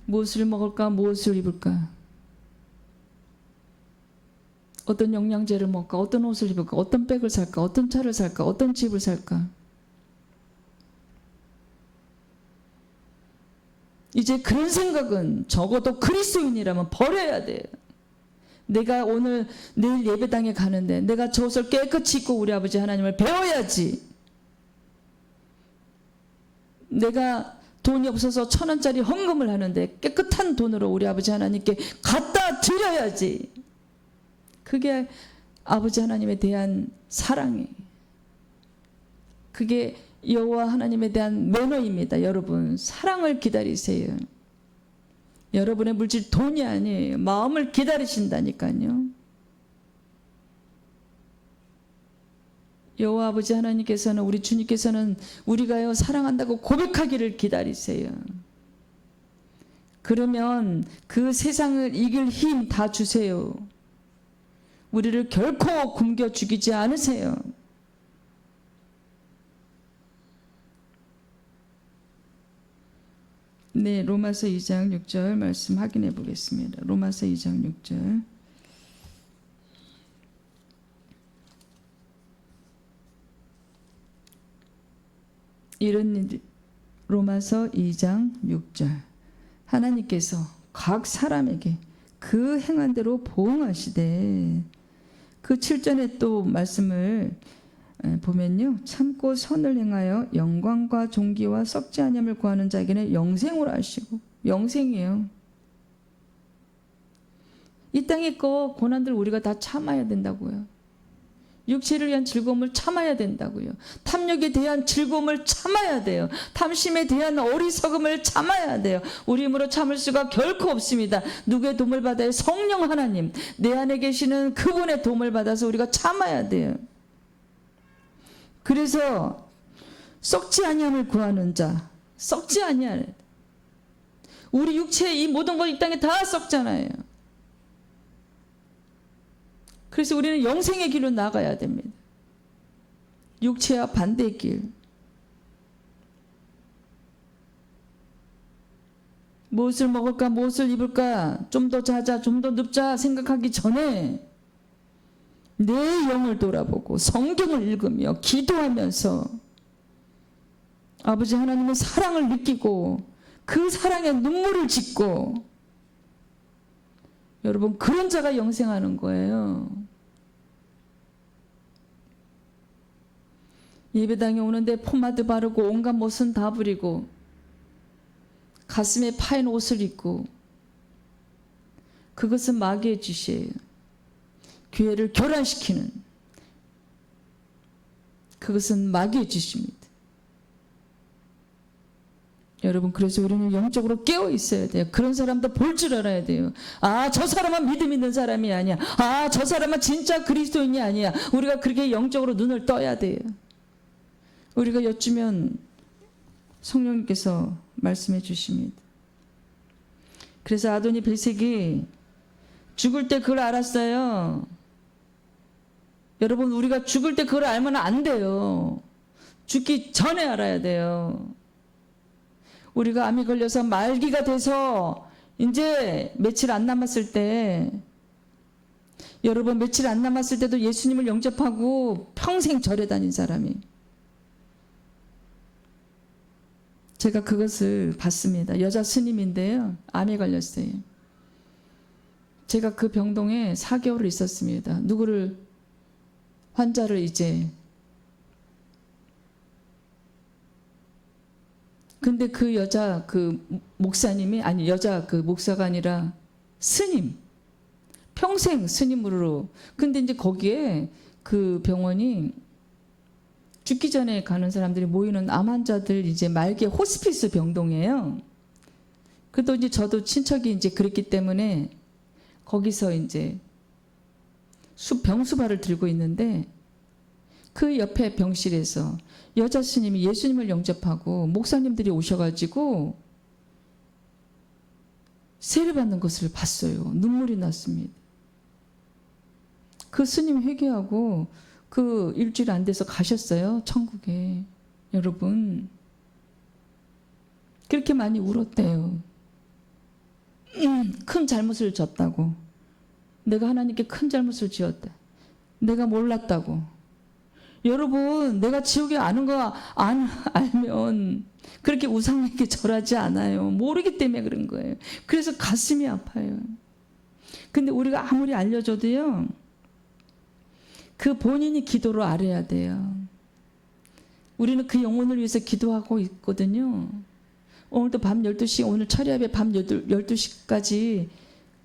무엇을 먹을까? 무엇을 입을까? 어떤 영양제를 먹을까? 어떤 옷을 입을까? 어떤 백을 살까? 어떤 차를 살까? 어떤 집을 살까? 이제 그런 생각은 적어도 그리스도인이라면 버려야 돼요. 내가 내일 예배당에 가는데 내가 저 옷을 깨끗이 입고 우리 아버지 하나님을 배워야지. 내가 돈이 없어서 1,000원짜리 헌금을 하는데 깨끗한 돈으로 우리 아버지 하나님께 갖다 드려야지. 그게 아버지 하나님에 대한 사랑이, 그게 여호와 하나님에 대한 매너입니다. 여러분, 사랑을 기다리세요. 여러분의 물질 돈이 아니에요. 마음을 기다리신다니까요. 여호와 아버지 하나님께서는, 우리 주님께서는 우리가요 사랑한다고 고백하기를 기다리세요. 그러면 그 세상을 이길 힘 다 주세요. 우리를 결코 굶겨 죽이지 않으세요. 네, 로마서 2장 6절 말씀 확인해 보겠습니다. 로마서 2장 6절. 이런 로마서 2장 6절. 하나님께서 각 사람에게 그 행한 대로 보응하시되, 그 7절에 또 말씀을 보면요, 참고 선을 행하여 영광과 존귀와 썩지 아니함을 구하는 자에게는 영생으로 하시고, 영생이에요. 이 땅의 고난들 우리가 다 참아야 된다고요. 육체를 위한 즐거움을 참아야 된다고요. 탐욕에 대한 즐거움을 참아야 돼요. 탐심에 대한 어리석음을 참아야 돼요. 우리 힘으로 참을 수가 결코 없습니다. 누구의 도움을 받아요? 성령 하나님, 내 안에 계시는 그분의 도움을 받아서 우리가 참아야 돼요. 그래서 썩지 아니함을 구하는 자, 썩지 아니할. 우리 육체의 이 모든 것 이 땅에 다 썩잖아요. 그래서 우리는 영생의 길로 나가야 됩니다. 육체와 반대의 길. 무엇을 먹을까, 무엇을 입을까, 좀 더 자자, 좀 더 눕자 생각하기 전에 내 영을 돌아보고 성경을 읽으며 기도하면서 아버지 하나님의 사랑을 느끼고 그 사랑에 눈물을 짓고, 여러분, 그런 자가 영생하는 거예요. 예배당에 오는데 포마드 바르고 온갖 못은 다 부리고 가슴에 파인 옷을 입고, 그것은 마귀의 짓이에요. 교회를 교란시키는, 그것은 마귀의 짓입니다. 여러분, 그래서 우리는 영적으로 깨어 있어야 돼요. 그런 사람도 볼 줄 알아야 돼요. 아, 저 사람은 믿음 있는 사람이 아니야. 아, 저 사람은 진짜 그리스도인이 아니야. 우리가 그렇게 영적으로 눈을 떠야 돼요. 우리가 여쭈면 성령님께서 말씀해 주십니다. 그래서 아도니 벳색이 죽을 때 그걸 알았어요. 여러분, 우리가 죽을 때 그걸 알면 안 돼요. 죽기 전에 알아야 돼요. 우리가 암이 걸려서 말기가 돼서 이제 며칠 안 남았을 때, 여러분, 며칠 안 남았을 때도 예수님을 영접하고 평생 절에 다닌 사람이, 제가 그것을 봤습니다. 여자 스님인데요, 암에 걸렸어요. 제가 그 병동에 4개월을 있었습니다. 환자를 이제. 근데 그 여자 그 목사님이, 아니, 여자 그 목사가 아니라 스님, 평생 스님으로. 근데 이제 거기에 그 병원이 죽기 전에 가는 사람들이 모이는 암 환자들 이제 말기 호스피스 병동이에요. 그래도 이제 저도 친척이 이제 그랬기 때문에 거기서 이제 병수발을 들고 있는데, 그 옆에 병실에서 여자 스님이 예수님을 영접하고 목사님들이 오셔가지고 세례받는 것을 봤어요. 눈물이 났습니다. 그 스님 회개하고 그 일주일 안 돼서 가셨어요, 천국에. 여러분, 그렇게 많이 울었대요. 큰 잘못을 졌다고. 내가 하나님께 큰 잘못을 지었다. 내가 몰랐다고. 여러분, 내가 지옥에 아는 거 알면 그렇게 우상에게 절하지 않아요. 모르기 때문에 그런 거예요. 그래서 가슴이 아파요. 근데 우리가 아무리 알려줘도요, 그 본인이 기도로 알아야 돼요. 우리는 그 영혼을 위해서 기도하고 있거든요. 오늘도 밤 12시, 오늘 철야배 밤 12시까지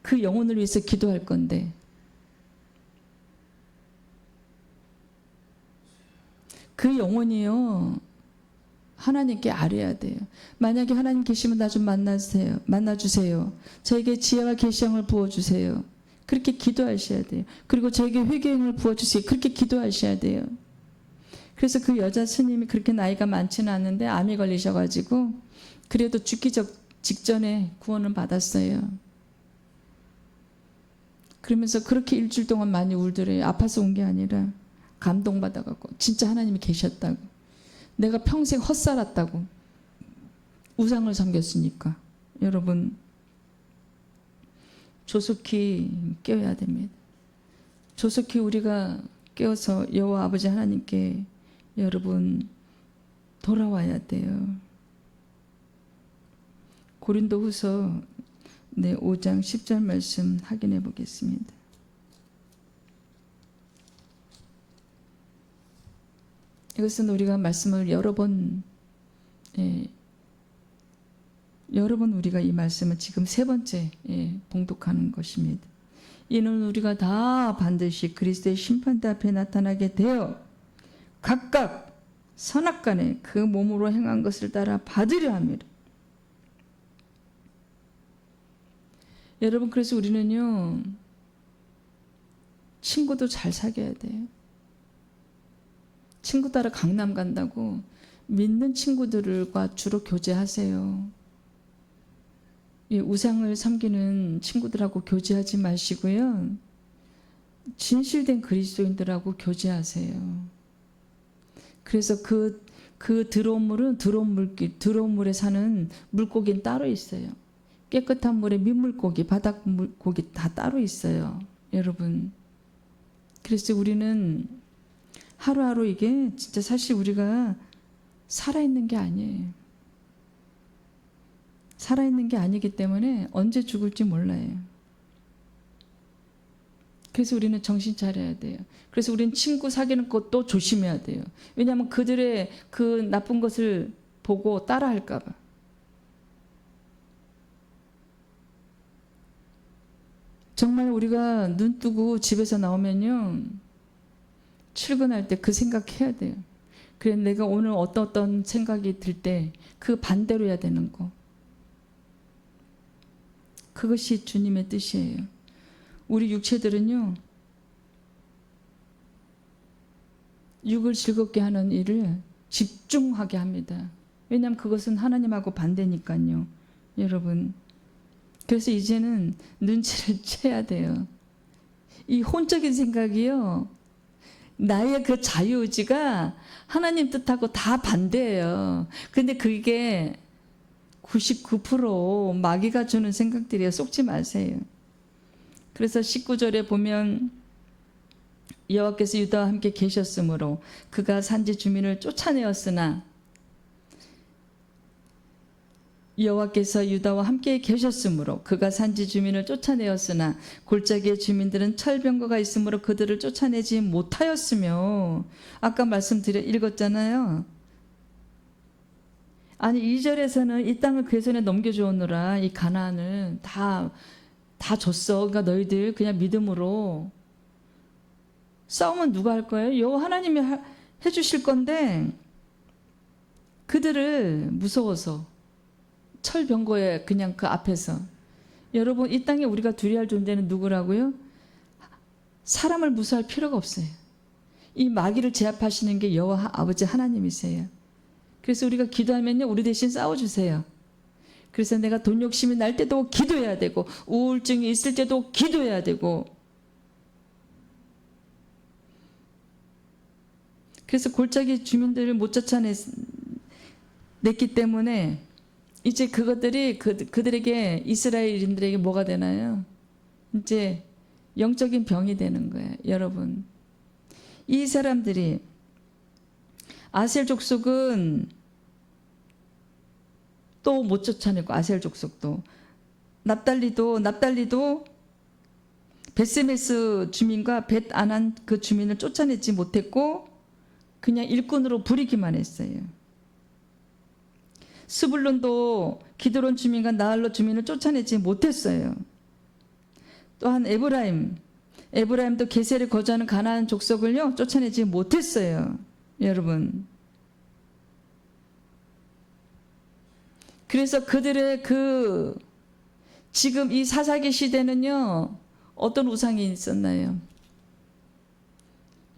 그 영혼을 위해서 기도할 건데, 그 영혼이요, 하나님께 알아야 돼요. 만약에 하나님 계시면 나 좀 만나주세요. 저에게 지혜와 계시형을 부어주세요. 그렇게 기도하셔야 돼요. 그리고 저에게 회개형을 부어주세요. 그렇게 기도하셔야 돼요. 그래서 그 여자 스님이 그렇게 나이가 많지는 않은데 암이 걸리셔가지고 그래도 죽기 직전에 구원을 받았어요. 그러면서 그렇게 일주일 동안 많이 울더래요. 아파서 온 게 아니라 감동받아갖고, 진짜 하나님이 계셨다고, 내가 평생 헛살았다고, 우상을 섬겼으니까. 여러분, 조속히 깨어야 됩니다. 조속히 우리가 깨어서 여호와 아버지 하나님께 여러분 돌아와야 돼요. 고린도후서 5장 10절 말씀 확인해 보겠습니다. 이것은 우리가 말씀을 여러 번 우리가 이 말씀을 지금 3번째 봉독하는 것입니다. 이는 우리가 다 반드시 그리스도의 심판대 앞에 나타나게 되어 각각 선악간에 그 몸으로 행한 것을 따라 받으려 함이라. 여러분, 그래서 우리는요, 친구도 잘 사귀어야 돼요. 친구 따라 강남 간다고 믿는 친구들과 주로 교제하세요. 우상을 섬기는 친구들하고 교제하지 마시고요. 진실된 그리스도인들하고 교제하세요. 그래서 그 들어온 물은 들어온 물에 사는 물고기는 따로 있어요. 깨끗한 물에 민물고기, 바닥 물고기 다 따로 있어요. 여러분. 그래서 우리는 하루하루 이게 진짜 사실 우리가 살아있는 게 아니에요. 살아있는 게 아니기 때문에 언제 죽을지 몰라요. 그래서 우리는 정신 차려야 돼요. 그래서 우리는 친구 사귀는 것도 조심해야 돼요. 왜냐하면 그들의 그 나쁜 것을 보고 따라할까 봐. 정말 우리가 눈 뜨고 집에서 나오면요, 출근할 때 그 생각해야 돼요. 그래, 내가 오늘 어떤 생각이 들 때 그 반대로 해야 되는 거. 그것이 주님의 뜻이에요. 우리 육체들은요, 육을 즐겁게 하는 일을 집중하게 합니다. 왜냐하면 그것은 하나님하고 반대니까요. 여러분. 그래서 이제는 눈치를 채야 돼요. 이 혼적인 생각이요, 나의 그 자유의지가 하나님 뜻하고 다 반대예요. 근데 그게 99% 마귀가 주는 생각들이에요. 속지 마세요. 그래서 19절에 보면 여호와께서 유다와 함께 계셨으므로 그가 산지 주민을 쫓아내었으나, 여호와께서 유다와 함께 계셨으므로 그가 산지 주민을 쫓아내었으나 골짜기의 주민들은 철병거가 있으므로 그들을 쫓아내지 못하였으며, 아까 읽었잖아요. 아니 2절에서는 이 땅을 그의 손에 넘겨주었노라. 이 가나안을 다 줬어. 그러니까 너희들 그냥 믿음으로 싸움은 누가 할 거예요? 여호와 하나님이 해주실 건데, 그들을 무서워서 철병거에 그냥 그 앞에서. 여러분, 이 땅에 우리가 두려워할 존재는 누구라고요? 사람을 무서워할 필요가 없어요. 이 마귀를 제압하시는 게 여호와 아버지 하나님이세요. 그래서 우리가 기도하면요, 우리 대신 싸워주세요. 그래서 내가 돈 욕심이 날 때도 기도해야 되고, 우울증이 있을 때도 기도해야 되고. 그래서 골짜기 주민들을 못 쫓아냈기 때문에 이제 그것들이 그들에게, 이스라엘인들에게 뭐가 되나요? 이제 영적인 병이 되는 거예요. 여러분, 이 사람들이, 아셀 족속은 또 못 쫓아내고, 아셀 족속도, 납달리도 벳세메스 주민과 벳아난 그 주민을 쫓아내지 못했고 그냥 일꾼으로 부리기만 했어요. 스불론도 기드론 주민과 나할로 주민을 쫓아내지 못했어요. 또한 에브라임도 게셀을 거주하는 가나안 족속을요 쫓아내지 못했어요. 여러분, 그래서 그들의 지금 이 사사기 시대는요, 어떤 우상이 있었나요?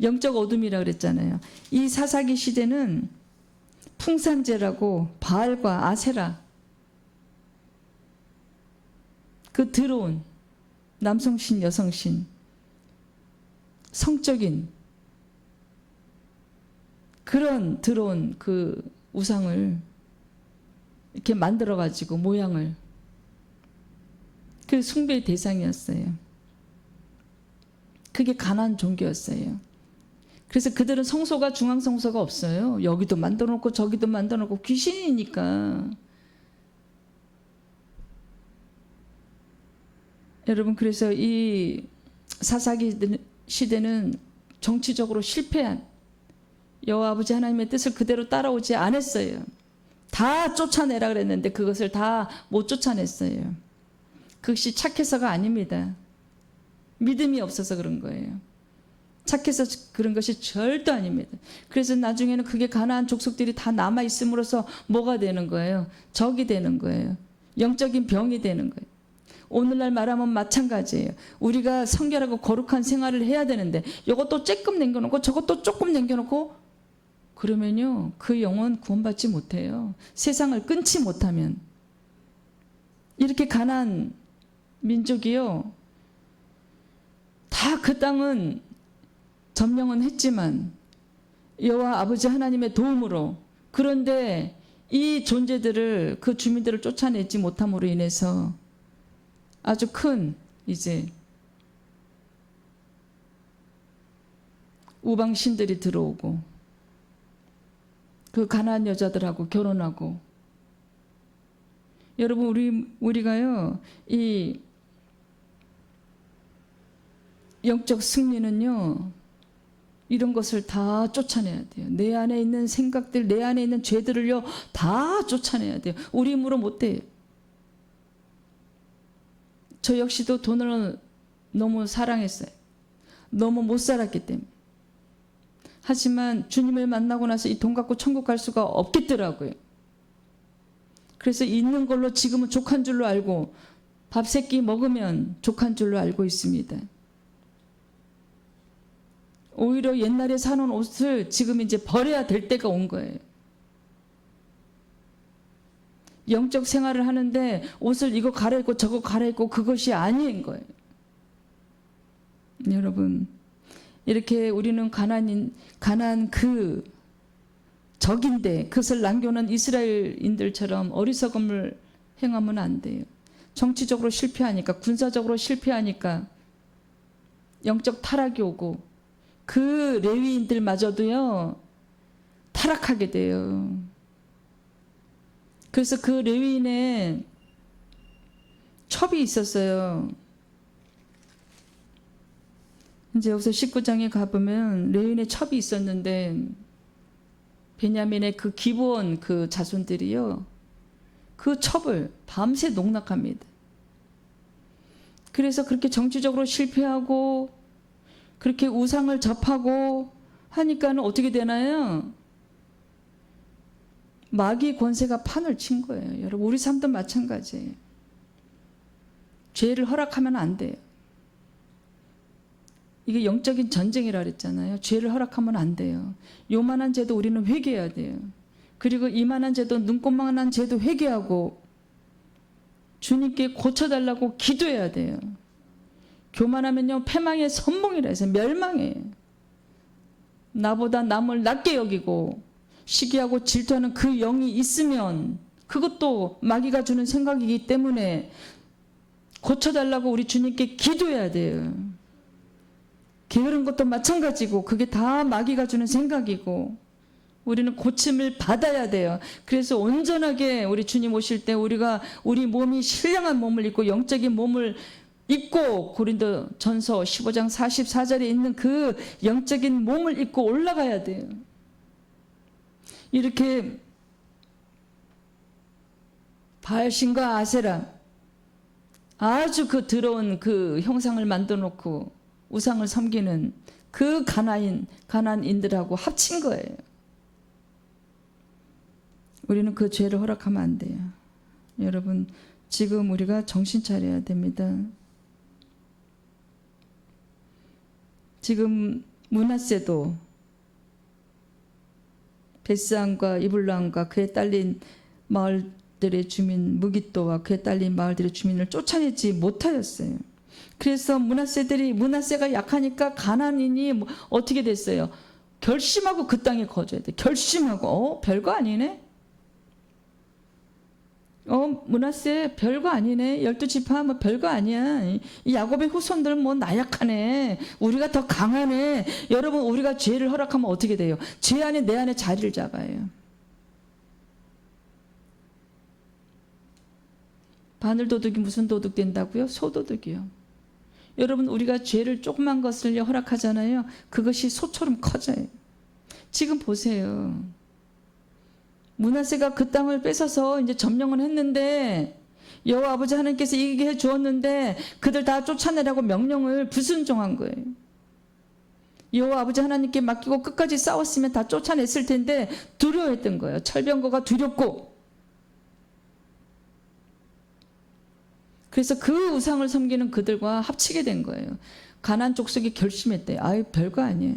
영적 어둠이라 그랬잖아요. 이 사사기 시대는 풍산제라고 바알과 아세라, 그 들어온 남성신, 여성신, 성적인 그런 들어온 그 우상을 이렇게 만들어가지고 모양을, 그 숭배의 대상이었어요. 그게 가나안 종교였어요. 그래서 그들은 성소가, 중앙 성소가 없어요. 여기도 만들어 놓고 저기도 만들어 놓고, 귀신이니까. 여러분, 그래서 이 사사기 시대는 정치적으로 실패한, 여호와 아버지 하나님의 뜻을 그대로 따라오지 않았어요. 다 쫓아내라 그랬는데 그것을 다 못 쫓아냈어요. 그것이 착해서가 아닙니다. 믿음이 없어서 그런 거예요. 착해서 그런 것이 절대 아닙니다. 그래서 나중에는 그게 가나안 족속들이 다 남아 있음으로써 뭐가 되는 거예요? 적이 되는 거예요. 영적인 병이 되는 거예요. 오늘날 말하면 마찬가지예요. 우리가 성결하고 거룩한 생활을 해야 되는데 이것도 조금 남겨놓고 저것도 조금 남겨놓고 그러면요 그 영혼 구원받지 못해요. 세상을 끊지 못하면. 이렇게 가나안 민족이요 다 그 땅은 점령은 했지만 여호와 아버지 하나님의 도움으로, 그런데 이 존재들을, 그 주민들을 쫓아내지 못함으로 인해서 아주 큰 이제 우방신들이 들어오고 그 가나안 여자들하고 결혼하고. 여러분 우리가요 이 영적 승리는요 이런 것을 다 쫓아내야 돼요. 내 안에 있는 생각들, 내 안에 있는 죄들을요 다 쫓아내야 돼요. 우리 힘으로 못 돼요. 저 역시도 돈을 너무 사랑했어요. 너무 못 살았기 때문에. 하지만 주님을 만나고 나서 이 돈 갖고 천국 갈 수가 없겠더라고요. 그래서 있는 걸로 지금은 족한 줄로 알고 밥 세 끼 먹으면 족한 줄로 알고 있습니다. 오히려 옛날에 사놓은 옷을 지금 이제 버려야 될 때가 온 거예요. 영적 생활을 하는데 옷을 이거 갈아입고 저거 갈아입고 그것이 아닌 거예요. 여러분 이렇게 우리는 가나안 그 적인데 그것을 남겨놓은 이스라엘인들처럼 어리석음을 행하면 안 돼요. 정치적으로 실패하니까, 군사적으로 실패하니까 영적 타락이 오고 그 레위인들마저도요 타락하게 돼요. 그래서 그 레위인의 첩이 있었어요. 이제 여기서 19장에 가보면 레위인의 첩이 있었는데 베냐민의 그 기브온 그 자손들이요 그 첩을 밤새 농락합니다. 그래서 그렇게 정치적으로 실패하고 그렇게 우상을 접하고 하니까는 어떻게 되나요? 마귀 권세가 판을 친 거예요. 여러분 우리 삶도 마찬가지예요. 죄를 허락하면 안 돼요. 이게 영적인 전쟁이라 그랬잖아요. 죄를 허락하면 안 돼요. 요만한 죄도 우리는 회개해야 돼요. 그리고 이만한 죄도, 눈꽃만한 죄도 회개하고 주님께 고쳐달라고 기도해야 돼요. 교만하면요 패망의 선봉이라 해서 멸망해요. 나보다 남을 낮게 여기고 시기하고 질투하는 그 영이 있으면 그것도 마귀가 주는 생각이기 때문에 고쳐달라고 우리 주님께 기도해야 돼요. 게으른 것도 마찬가지고 그게 다 마귀가 주는 생각이고 우리는 고침을 받아야 돼요. 그래서 온전하게 우리 주님 오실 때 우리가 우리 몸이 신령한 몸을 입고 영적인 몸을 입고 고린도전서 15장 44절에 있는 그 영적인 몸을 입고 올라가야 돼요. 이렇게 바알신과 아세라 아주 그 더러운 그 형상을 만들어 놓고 우상을 섬기는 그 가나안인들하고 합친 거예요. 우리는 그 죄를 허락하면 안 돼요. 여러분 지금 우리가 정신 차려야 됩니다. 지금 므낫세도 베스안과 이블람과 그에 딸린 마을들의 주민 무깃도와 그에 딸린 마을들의 주민을 쫓아내지 못하였어요. 그래서 므낫세가 약하니까 가나안인이 어떻게 됐어요? 결심하고 그 땅에 거주해야 돼. 결심하고 별거 아니네. 므낫세 별거 아니네. 12지파 뭐 별거 아니야. 이 야곱의 후손들은 뭐 나약하네. 우리가 더 강하네. 여러분 우리가 죄를 허락하면 어떻게 돼요? 죄 안에 내 안에 자리를 잡아요. 바늘 도둑이 무슨 도둑 된다고요? 소도둑이요. 여러분 우리가 죄를 조그만 것을 허락하잖아요. 그것이 소처럼 커져요. 지금 보세요. 므낫세가 그 땅을 뺏어서 이제 점령을 했는데 여호와 아버지 하나님께서 이기게 해 주었는데 그들 다 쫓아내라고 명령을 불순종한 거예요. 여호와 아버지 하나님께 맡기고 끝까지 싸웠으면 다 쫓아냈을 텐데 두려워했던 거예요. 철병거가 두렵고. 그래서 그 우상을 섬기는 그들과 합치게 된 거예요. 가나안 족속이 결심했대요. 아유, 별거 아니에요.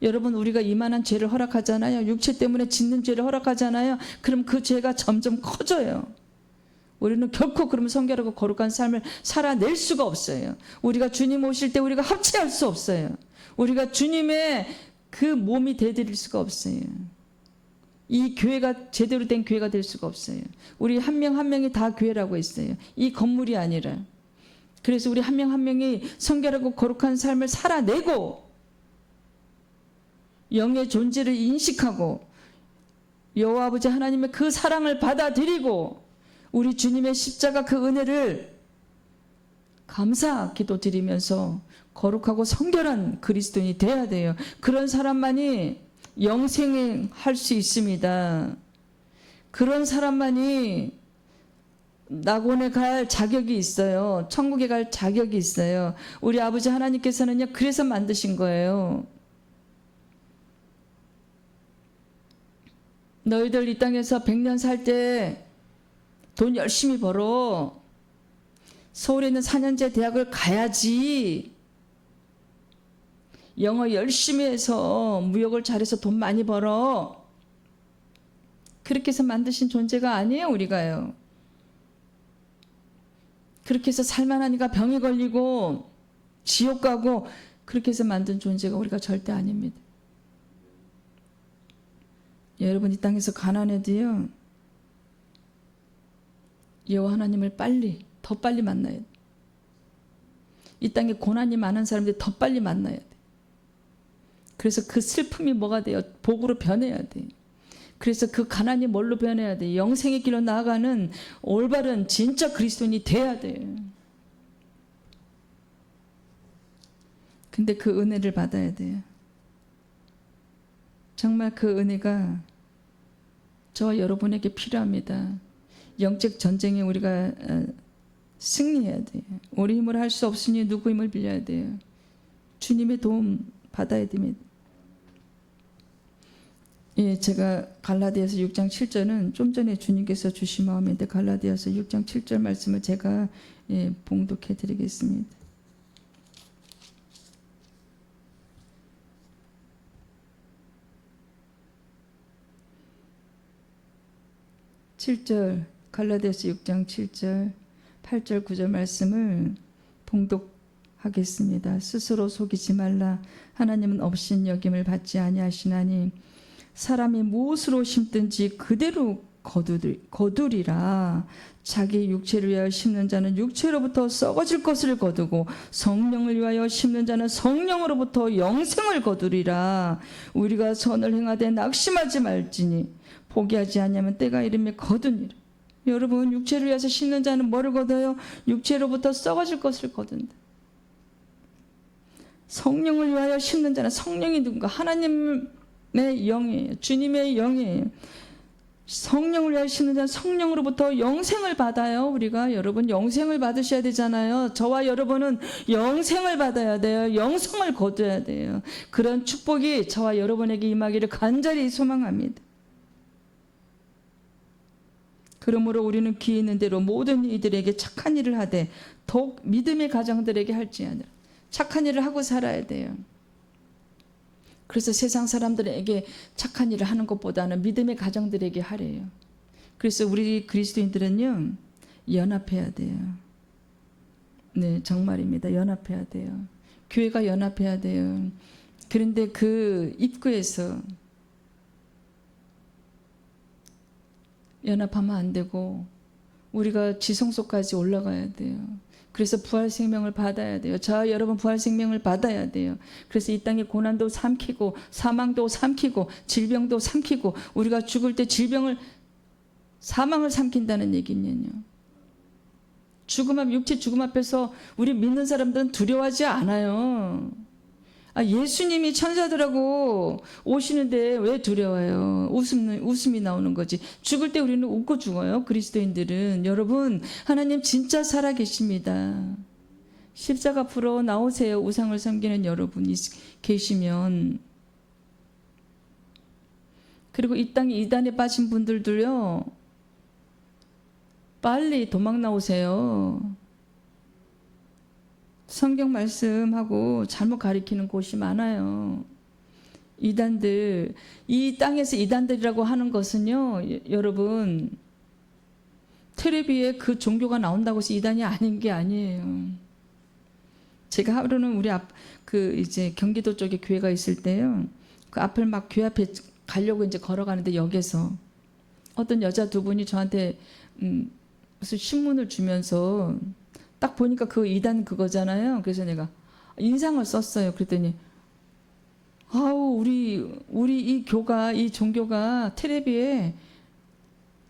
여러분, 우리가 이만한 죄를 허락하잖아요. 육체 때문에 짓는 죄를 허락하잖아요. 그럼 그 죄가 점점 커져요. 우리는 결코 그러면 성결하고 거룩한 삶을 살아낼 수가 없어요. 우리가 주님 오실 때 우리가 합치할 수 없어요. 우리가 주님의 그 몸이 되드릴 수가 없어요. 이 교회가 제대로 된 교회가 될 수가 없어요. 우리 한 명 한 명이 다 교회라고 했어요. 이 건물이 아니라. 그래서 우리 한 명 한 명이 성결하고 거룩한 삶을 살아내고 영의 존재를 인식하고 여호와 아버지 하나님의 그 사랑을 받아들이고 우리 주님의 십자가 그 은혜를 감사 기도 드리면서 거룩하고 성결한 그리스도인이 돼야 돼요. 그런 사람만이 영생을 할 수 있습니다. 그런 사람만이 낙원에 갈 자격이 있어요. 천국에 갈 자격이 있어요. 우리 아버지 하나님께서는요, 그래서 만드신 거예요. 너희들 이 땅에서 100년 살 때 돈 열심히 벌어. 서울에 있는 4년제 대학을 가야지. 영어 열심히 해서 무역을 잘해서 돈 많이 벌어. 그렇게 해서 만드신 존재가 아니에요, 우리가요. 그렇게 해서 살만하니까 병이 걸리고 지옥 가고 그렇게 해서 만든 존재가 우리가 절대 아닙니다. 여러분, 이 땅에서 가난해도요, 여호와 하나님을 더 빨리 만나야 돼. 이 땅에 고난이 많은 사람들이 더 빨리 만나야 돼. 그래서 그 슬픔이 뭐가 돼요? 복으로 변해야 돼. 그래서 그 가난이 뭘로 변해야 돼? 영생의 길로 나아가는 올바른 진짜 그리스도인이 돼야 돼. 근데 그 은혜를 받아야 돼요. 정말 그 은혜가 저와 여러분에게 필요합니다. 영적 전쟁에 우리가 승리해야 돼요. 우리 힘으로 할 수 없으니 누구 힘을 빌려야 돼요. 주님의 도움 받아야 됩니다. 예, 제가 갈라디아서 6장 7절은 좀 전에 주님께서 주신 마음인데 갈라디아서 6장 7절 말씀을 제가 봉독해 드리겠습니다. 갈라디아서 6장 7절, 8절, 9절 말씀을 봉독하겠습니다. 스스로 속이지 말라. 하나님은 업신 여김을 받지 아니하시나니 사람이 무엇으로 심든지 그대로 거두리라. 자기 육체를 위하여 심는 자는 육체로부터 썩어질 것을 거두고 성령을 위하여 심는 자는 성령으로부터 영생을 거두리라. 우리가 선을 행하되 낙심하지 말지니 포기하지 않으면 때가 이르매 거두니라. 여러분, 육체를 위해서 심는 자는 뭐를 거둬요? 육체로부터 썩어질 것을 거둔다. 성령을 위하여 심는 자는 성령이 누군가? 하나님의 영이에요. 주님의 영이에요. 성령을 위하여 심는 자는 성령으로부터 영생을 받아요. 우리가 여러분 영생을 받으셔야 되잖아요. 저와 여러분은 영생을 받아야 돼요. 영성을 거둬야 돼요. 그런 축복이 저와 여러분에게 임하기를 간절히 소망합니다. 그러므로 우리는 귀 있는 대로 모든 이들에게 착한 일을 하되 더욱 믿음의 가정들에게 할지어다. 착한 일을 하고 살아야 돼요. 그래서 세상 사람들에게 착한 일을 하는 것보다는 믿음의 가정들에게 하래요. 그래서 우리 그리스도인들은요, 연합해야 돼요. 네, 정말입니다. 연합해야 돼요. 교회가 연합해야 돼요. 그런데 그 입구에서 연합하면 안 되고 우리가 지성소까지 올라가야 돼요. 그래서 부활 생명을 받아야 돼요. 저와 여러분 부활 생명을 받아야 돼요. 그래서 이 땅에 고난도 삼키고 사망도 삼키고 질병도 삼키고 우리가 죽을 때 사망을 삼킨다는 얘기는요. 육체 죽음 앞에서 우리 믿는 사람들은 두려워하지 않아요. 예수님이 천사들하고 오시는데 왜 두려워요? 웃음이 나오는 거지. 죽을 때 우리는 웃고 죽어요. 그리스도인들은. 여러분, 하나님 진짜 살아계십니다. 십자가 앞으로 나오세요. 우상을 섬기는 여러분이 계시면. 그리고 이 땅에 이단에 빠진 분들도요, 빨리 도망 나오세요. 성경 말씀하고 잘못 가리키는 곳이 많아요. 이단들, 이 땅에서 이단들이라고 하는 것은요, 여러분, 텔레비에 그 종교가 나온다고 해서 이단이 아닌 게 아니에요. 제가 하루는 우리 이제 경기도 쪽에 교회가 있을 때요, 그 앞을 막 교회 앞에 가려고 이제 걸어가는데 역에서 어떤 여자 두 분이 저한테 무슨 신문을 주면서 딱 보니까 그 이단 그거잖아요. 그래서 내가 인상을 썼어요. 그랬더니 아우 우리 이 종교가 텔레비에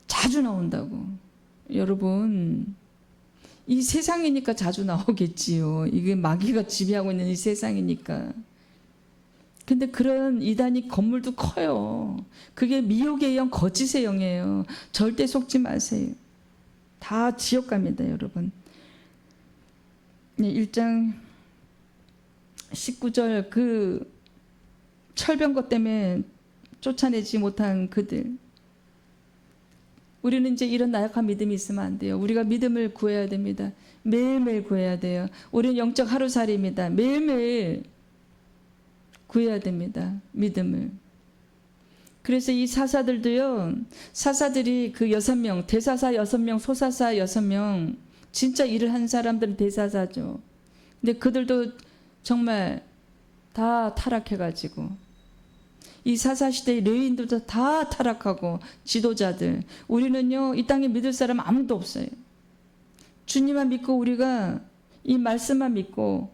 자주 나온다고. 여러분, 이 세상이니까 자주 나오겠지요. 이게 마귀가 지배하고 있는 이 세상이니까. 근데 그런 이단이 건물도 커요. 그게 미혹의 영, 거짓의 영이에요. 절대 속지 마세요. 다 지옥 갑니다, 여러분. 1장 19절 그 철병거 때문에 쫓아내지 못한 그들. 우리는 이제 이런 나약한 믿음이 있으면 안 돼요. 우리가 믿음을 구해야 됩니다. 매일매일 구해야 돼요. 우리는 영적 하루살이입니다. 매일매일 구해야 됩니다. 믿음을. 그래서 이 사사들도요, 사사들이 그 6명, 대사사 6명, 소사사 6명, 진짜 일을 한 사람들은 대사사죠. 근데 그들도 정말 다 타락해가지고, 이 사사시대의 레위인들도 다 타락하고, 지도자들. 우리는요, 이 땅에 믿을 사람 아무도 없어요. 주님만 믿고 우리가 이 말씀만 믿고,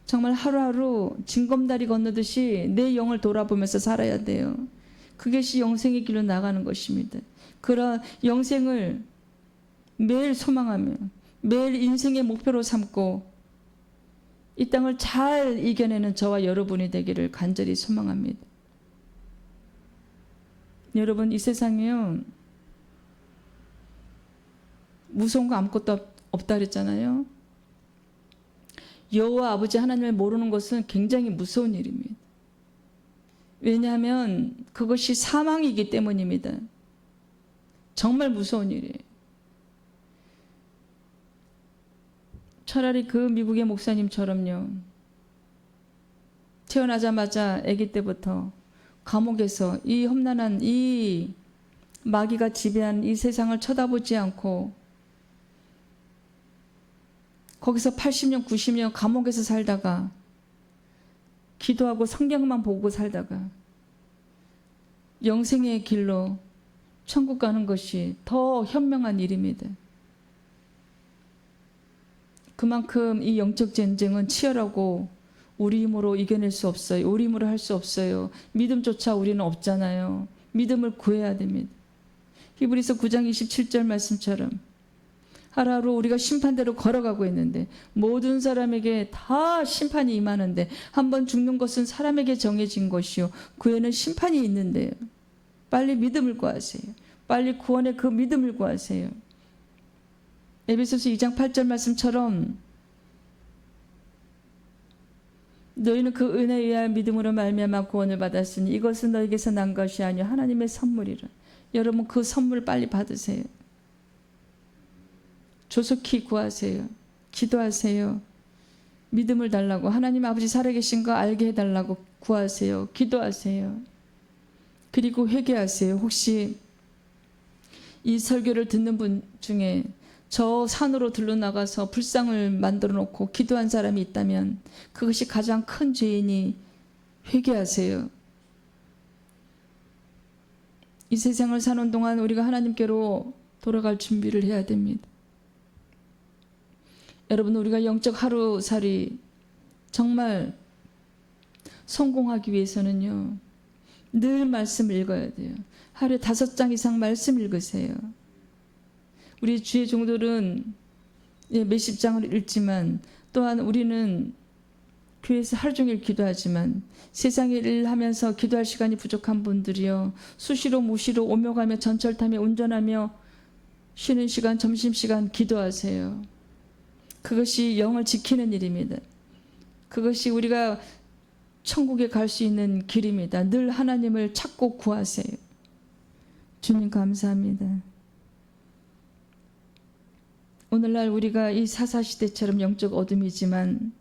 정말 하루하루 징검다리 건너듯이 내 영을 돌아보면서 살아야 돼요. 그것이 영생의 길로 나가는 것입니다. 그런 영생을 매일 소망하며 매일 인생의 목표로 삼고 이 땅을 잘 이겨내는 저와 여러분이 되기를 간절히 소망합니다. 여러분, 이 세상에요, 무서운 거 아무것도 없다 그랬잖아요. 여호와 아버지 하나님을 모르는 것은 굉장히 무서운 일입니다. 왜냐하면 그것이 사망이기 때문입니다. 정말 무서운 일이에요. 차라리 그 미국의 목사님처럼요, 태어나자마자 아기 때부터 감옥에서 이 험난한 이 마귀가 지배한 이 세상을 쳐다보지 않고 거기서 80년, 90년 감옥에서 살다가 기도하고 성경만 보고 살다가 영생의 길로 천국 가는 것이 더 현명한 일입니다. 그만큼 이 영적 전쟁은 치열하고 우리 힘으로 이겨낼 수 없어요. 우리 힘으로 할 수 없어요. 믿음조차 우리는 없잖아요. 믿음을 구해야 됩니다. 히브리서 9장 27절 말씀처럼 하루하루 우리가 심판대로 걸어가고 있는데 모든 사람에게 다 심판이 임하는데 한 번 죽는 것은 사람에게 정해진 것이요 그 후에는 심판이 있는데요. 빨리 믿음을 구하세요. 빨리 구원의 그 믿음을 구하세요. 에베소서 2장 8절 말씀처럼 너희는 그 은혜에 의한 믿음으로 말미암아 구원을 받았으니 이것은 너희에게서 난 것이 아니요 하나님의 선물이라. 여러분, 그 선물 빨리 받으세요. 조속히 구하세요. 기도하세요. 믿음을 달라고, 하나님 아버지 살아계신 거 알게 해달라고 구하세요. 기도하세요. 그리고 회개하세요. 혹시 이 설교를 듣는 분 중에 저 산으로 들러나가서 불상을 만들어 놓고 기도한 사람이 있다면 그것이 가장 큰 죄이니 회개하세요. 이 세상을 사는 동안 우리가 하나님께로 돌아갈 준비를 해야 됩니다. 여러분, 우리가 영적 하루살이 정말 성공하기 위해서는요, 늘 말씀 읽어야 돼요. 하루에 5장 이상 말씀 읽으세요. 우리 주의 종들은 몇십 장을 읽지만 또한 우리는 교회에서 하루 종일 기도하지만 세상의 일을 하면서 기도할 시간이 부족한 분들이요, 수시로 무시로 오며 가며 전철 타며 운전하며 쉬는 시간, 점심시간 기도하세요. 그것이 영을 지키는 일입니다. 그것이 우리가 천국에 갈 수 있는 길입니다. 늘 하나님을 찾고 구하세요. 주님 감사합니다. 오늘날 우리가 이 사사시대처럼 영적 어둠이지만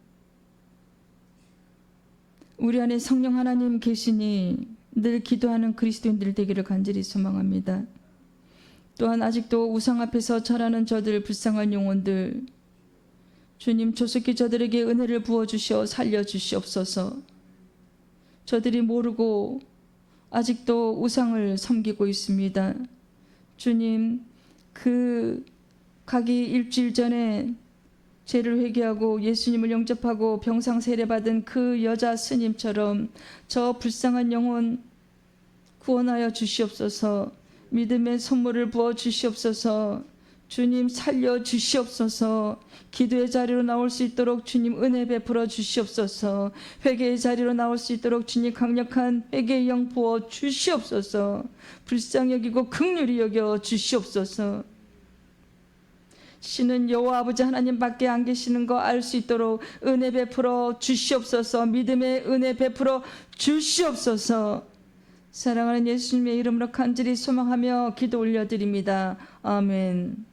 우리 안에 성령 하나님 계시니 늘 기도하는 그리스도인들 되기를 간절히 소망합니다. 또한 아직도 우상 앞에서 절하는 저들, 불쌍한 영혼들, 주님 조속히 저들에게 은혜를 부어주시어 살려주시옵소서. 저들이 모르고 아직도 우상을 섬기고 있습니다. 주님, 그 가기 일주일 전에 죄를 회개하고 예수님을 영접하고 병상 세례받은 그 여자 스님처럼 저 불쌍한 영혼 구원하여 주시옵소서. 믿음의 선물을 부어 주시옵소서. 주님 살려 주시옵소서. 기도의 자리로 나올 수 있도록 주님 은혜 베풀어 주시옵소서. 회개의 자리로 나올 수 있도록 주님 강력한 회개의 영 부어 주시옵소서. 불쌍히 여기고 긍휼히 여겨 주시옵소서. 신은 여호와 아버지 하나님밖에 안 계시는 거 알 수 있도록 은혜 베풀어 주시옵소서. 믿음의 은혜 베풀어 주시옵소서. 사랑하는 예수님의 이름으로 간절히 소망하며 기도 올려드립니다. 아멘.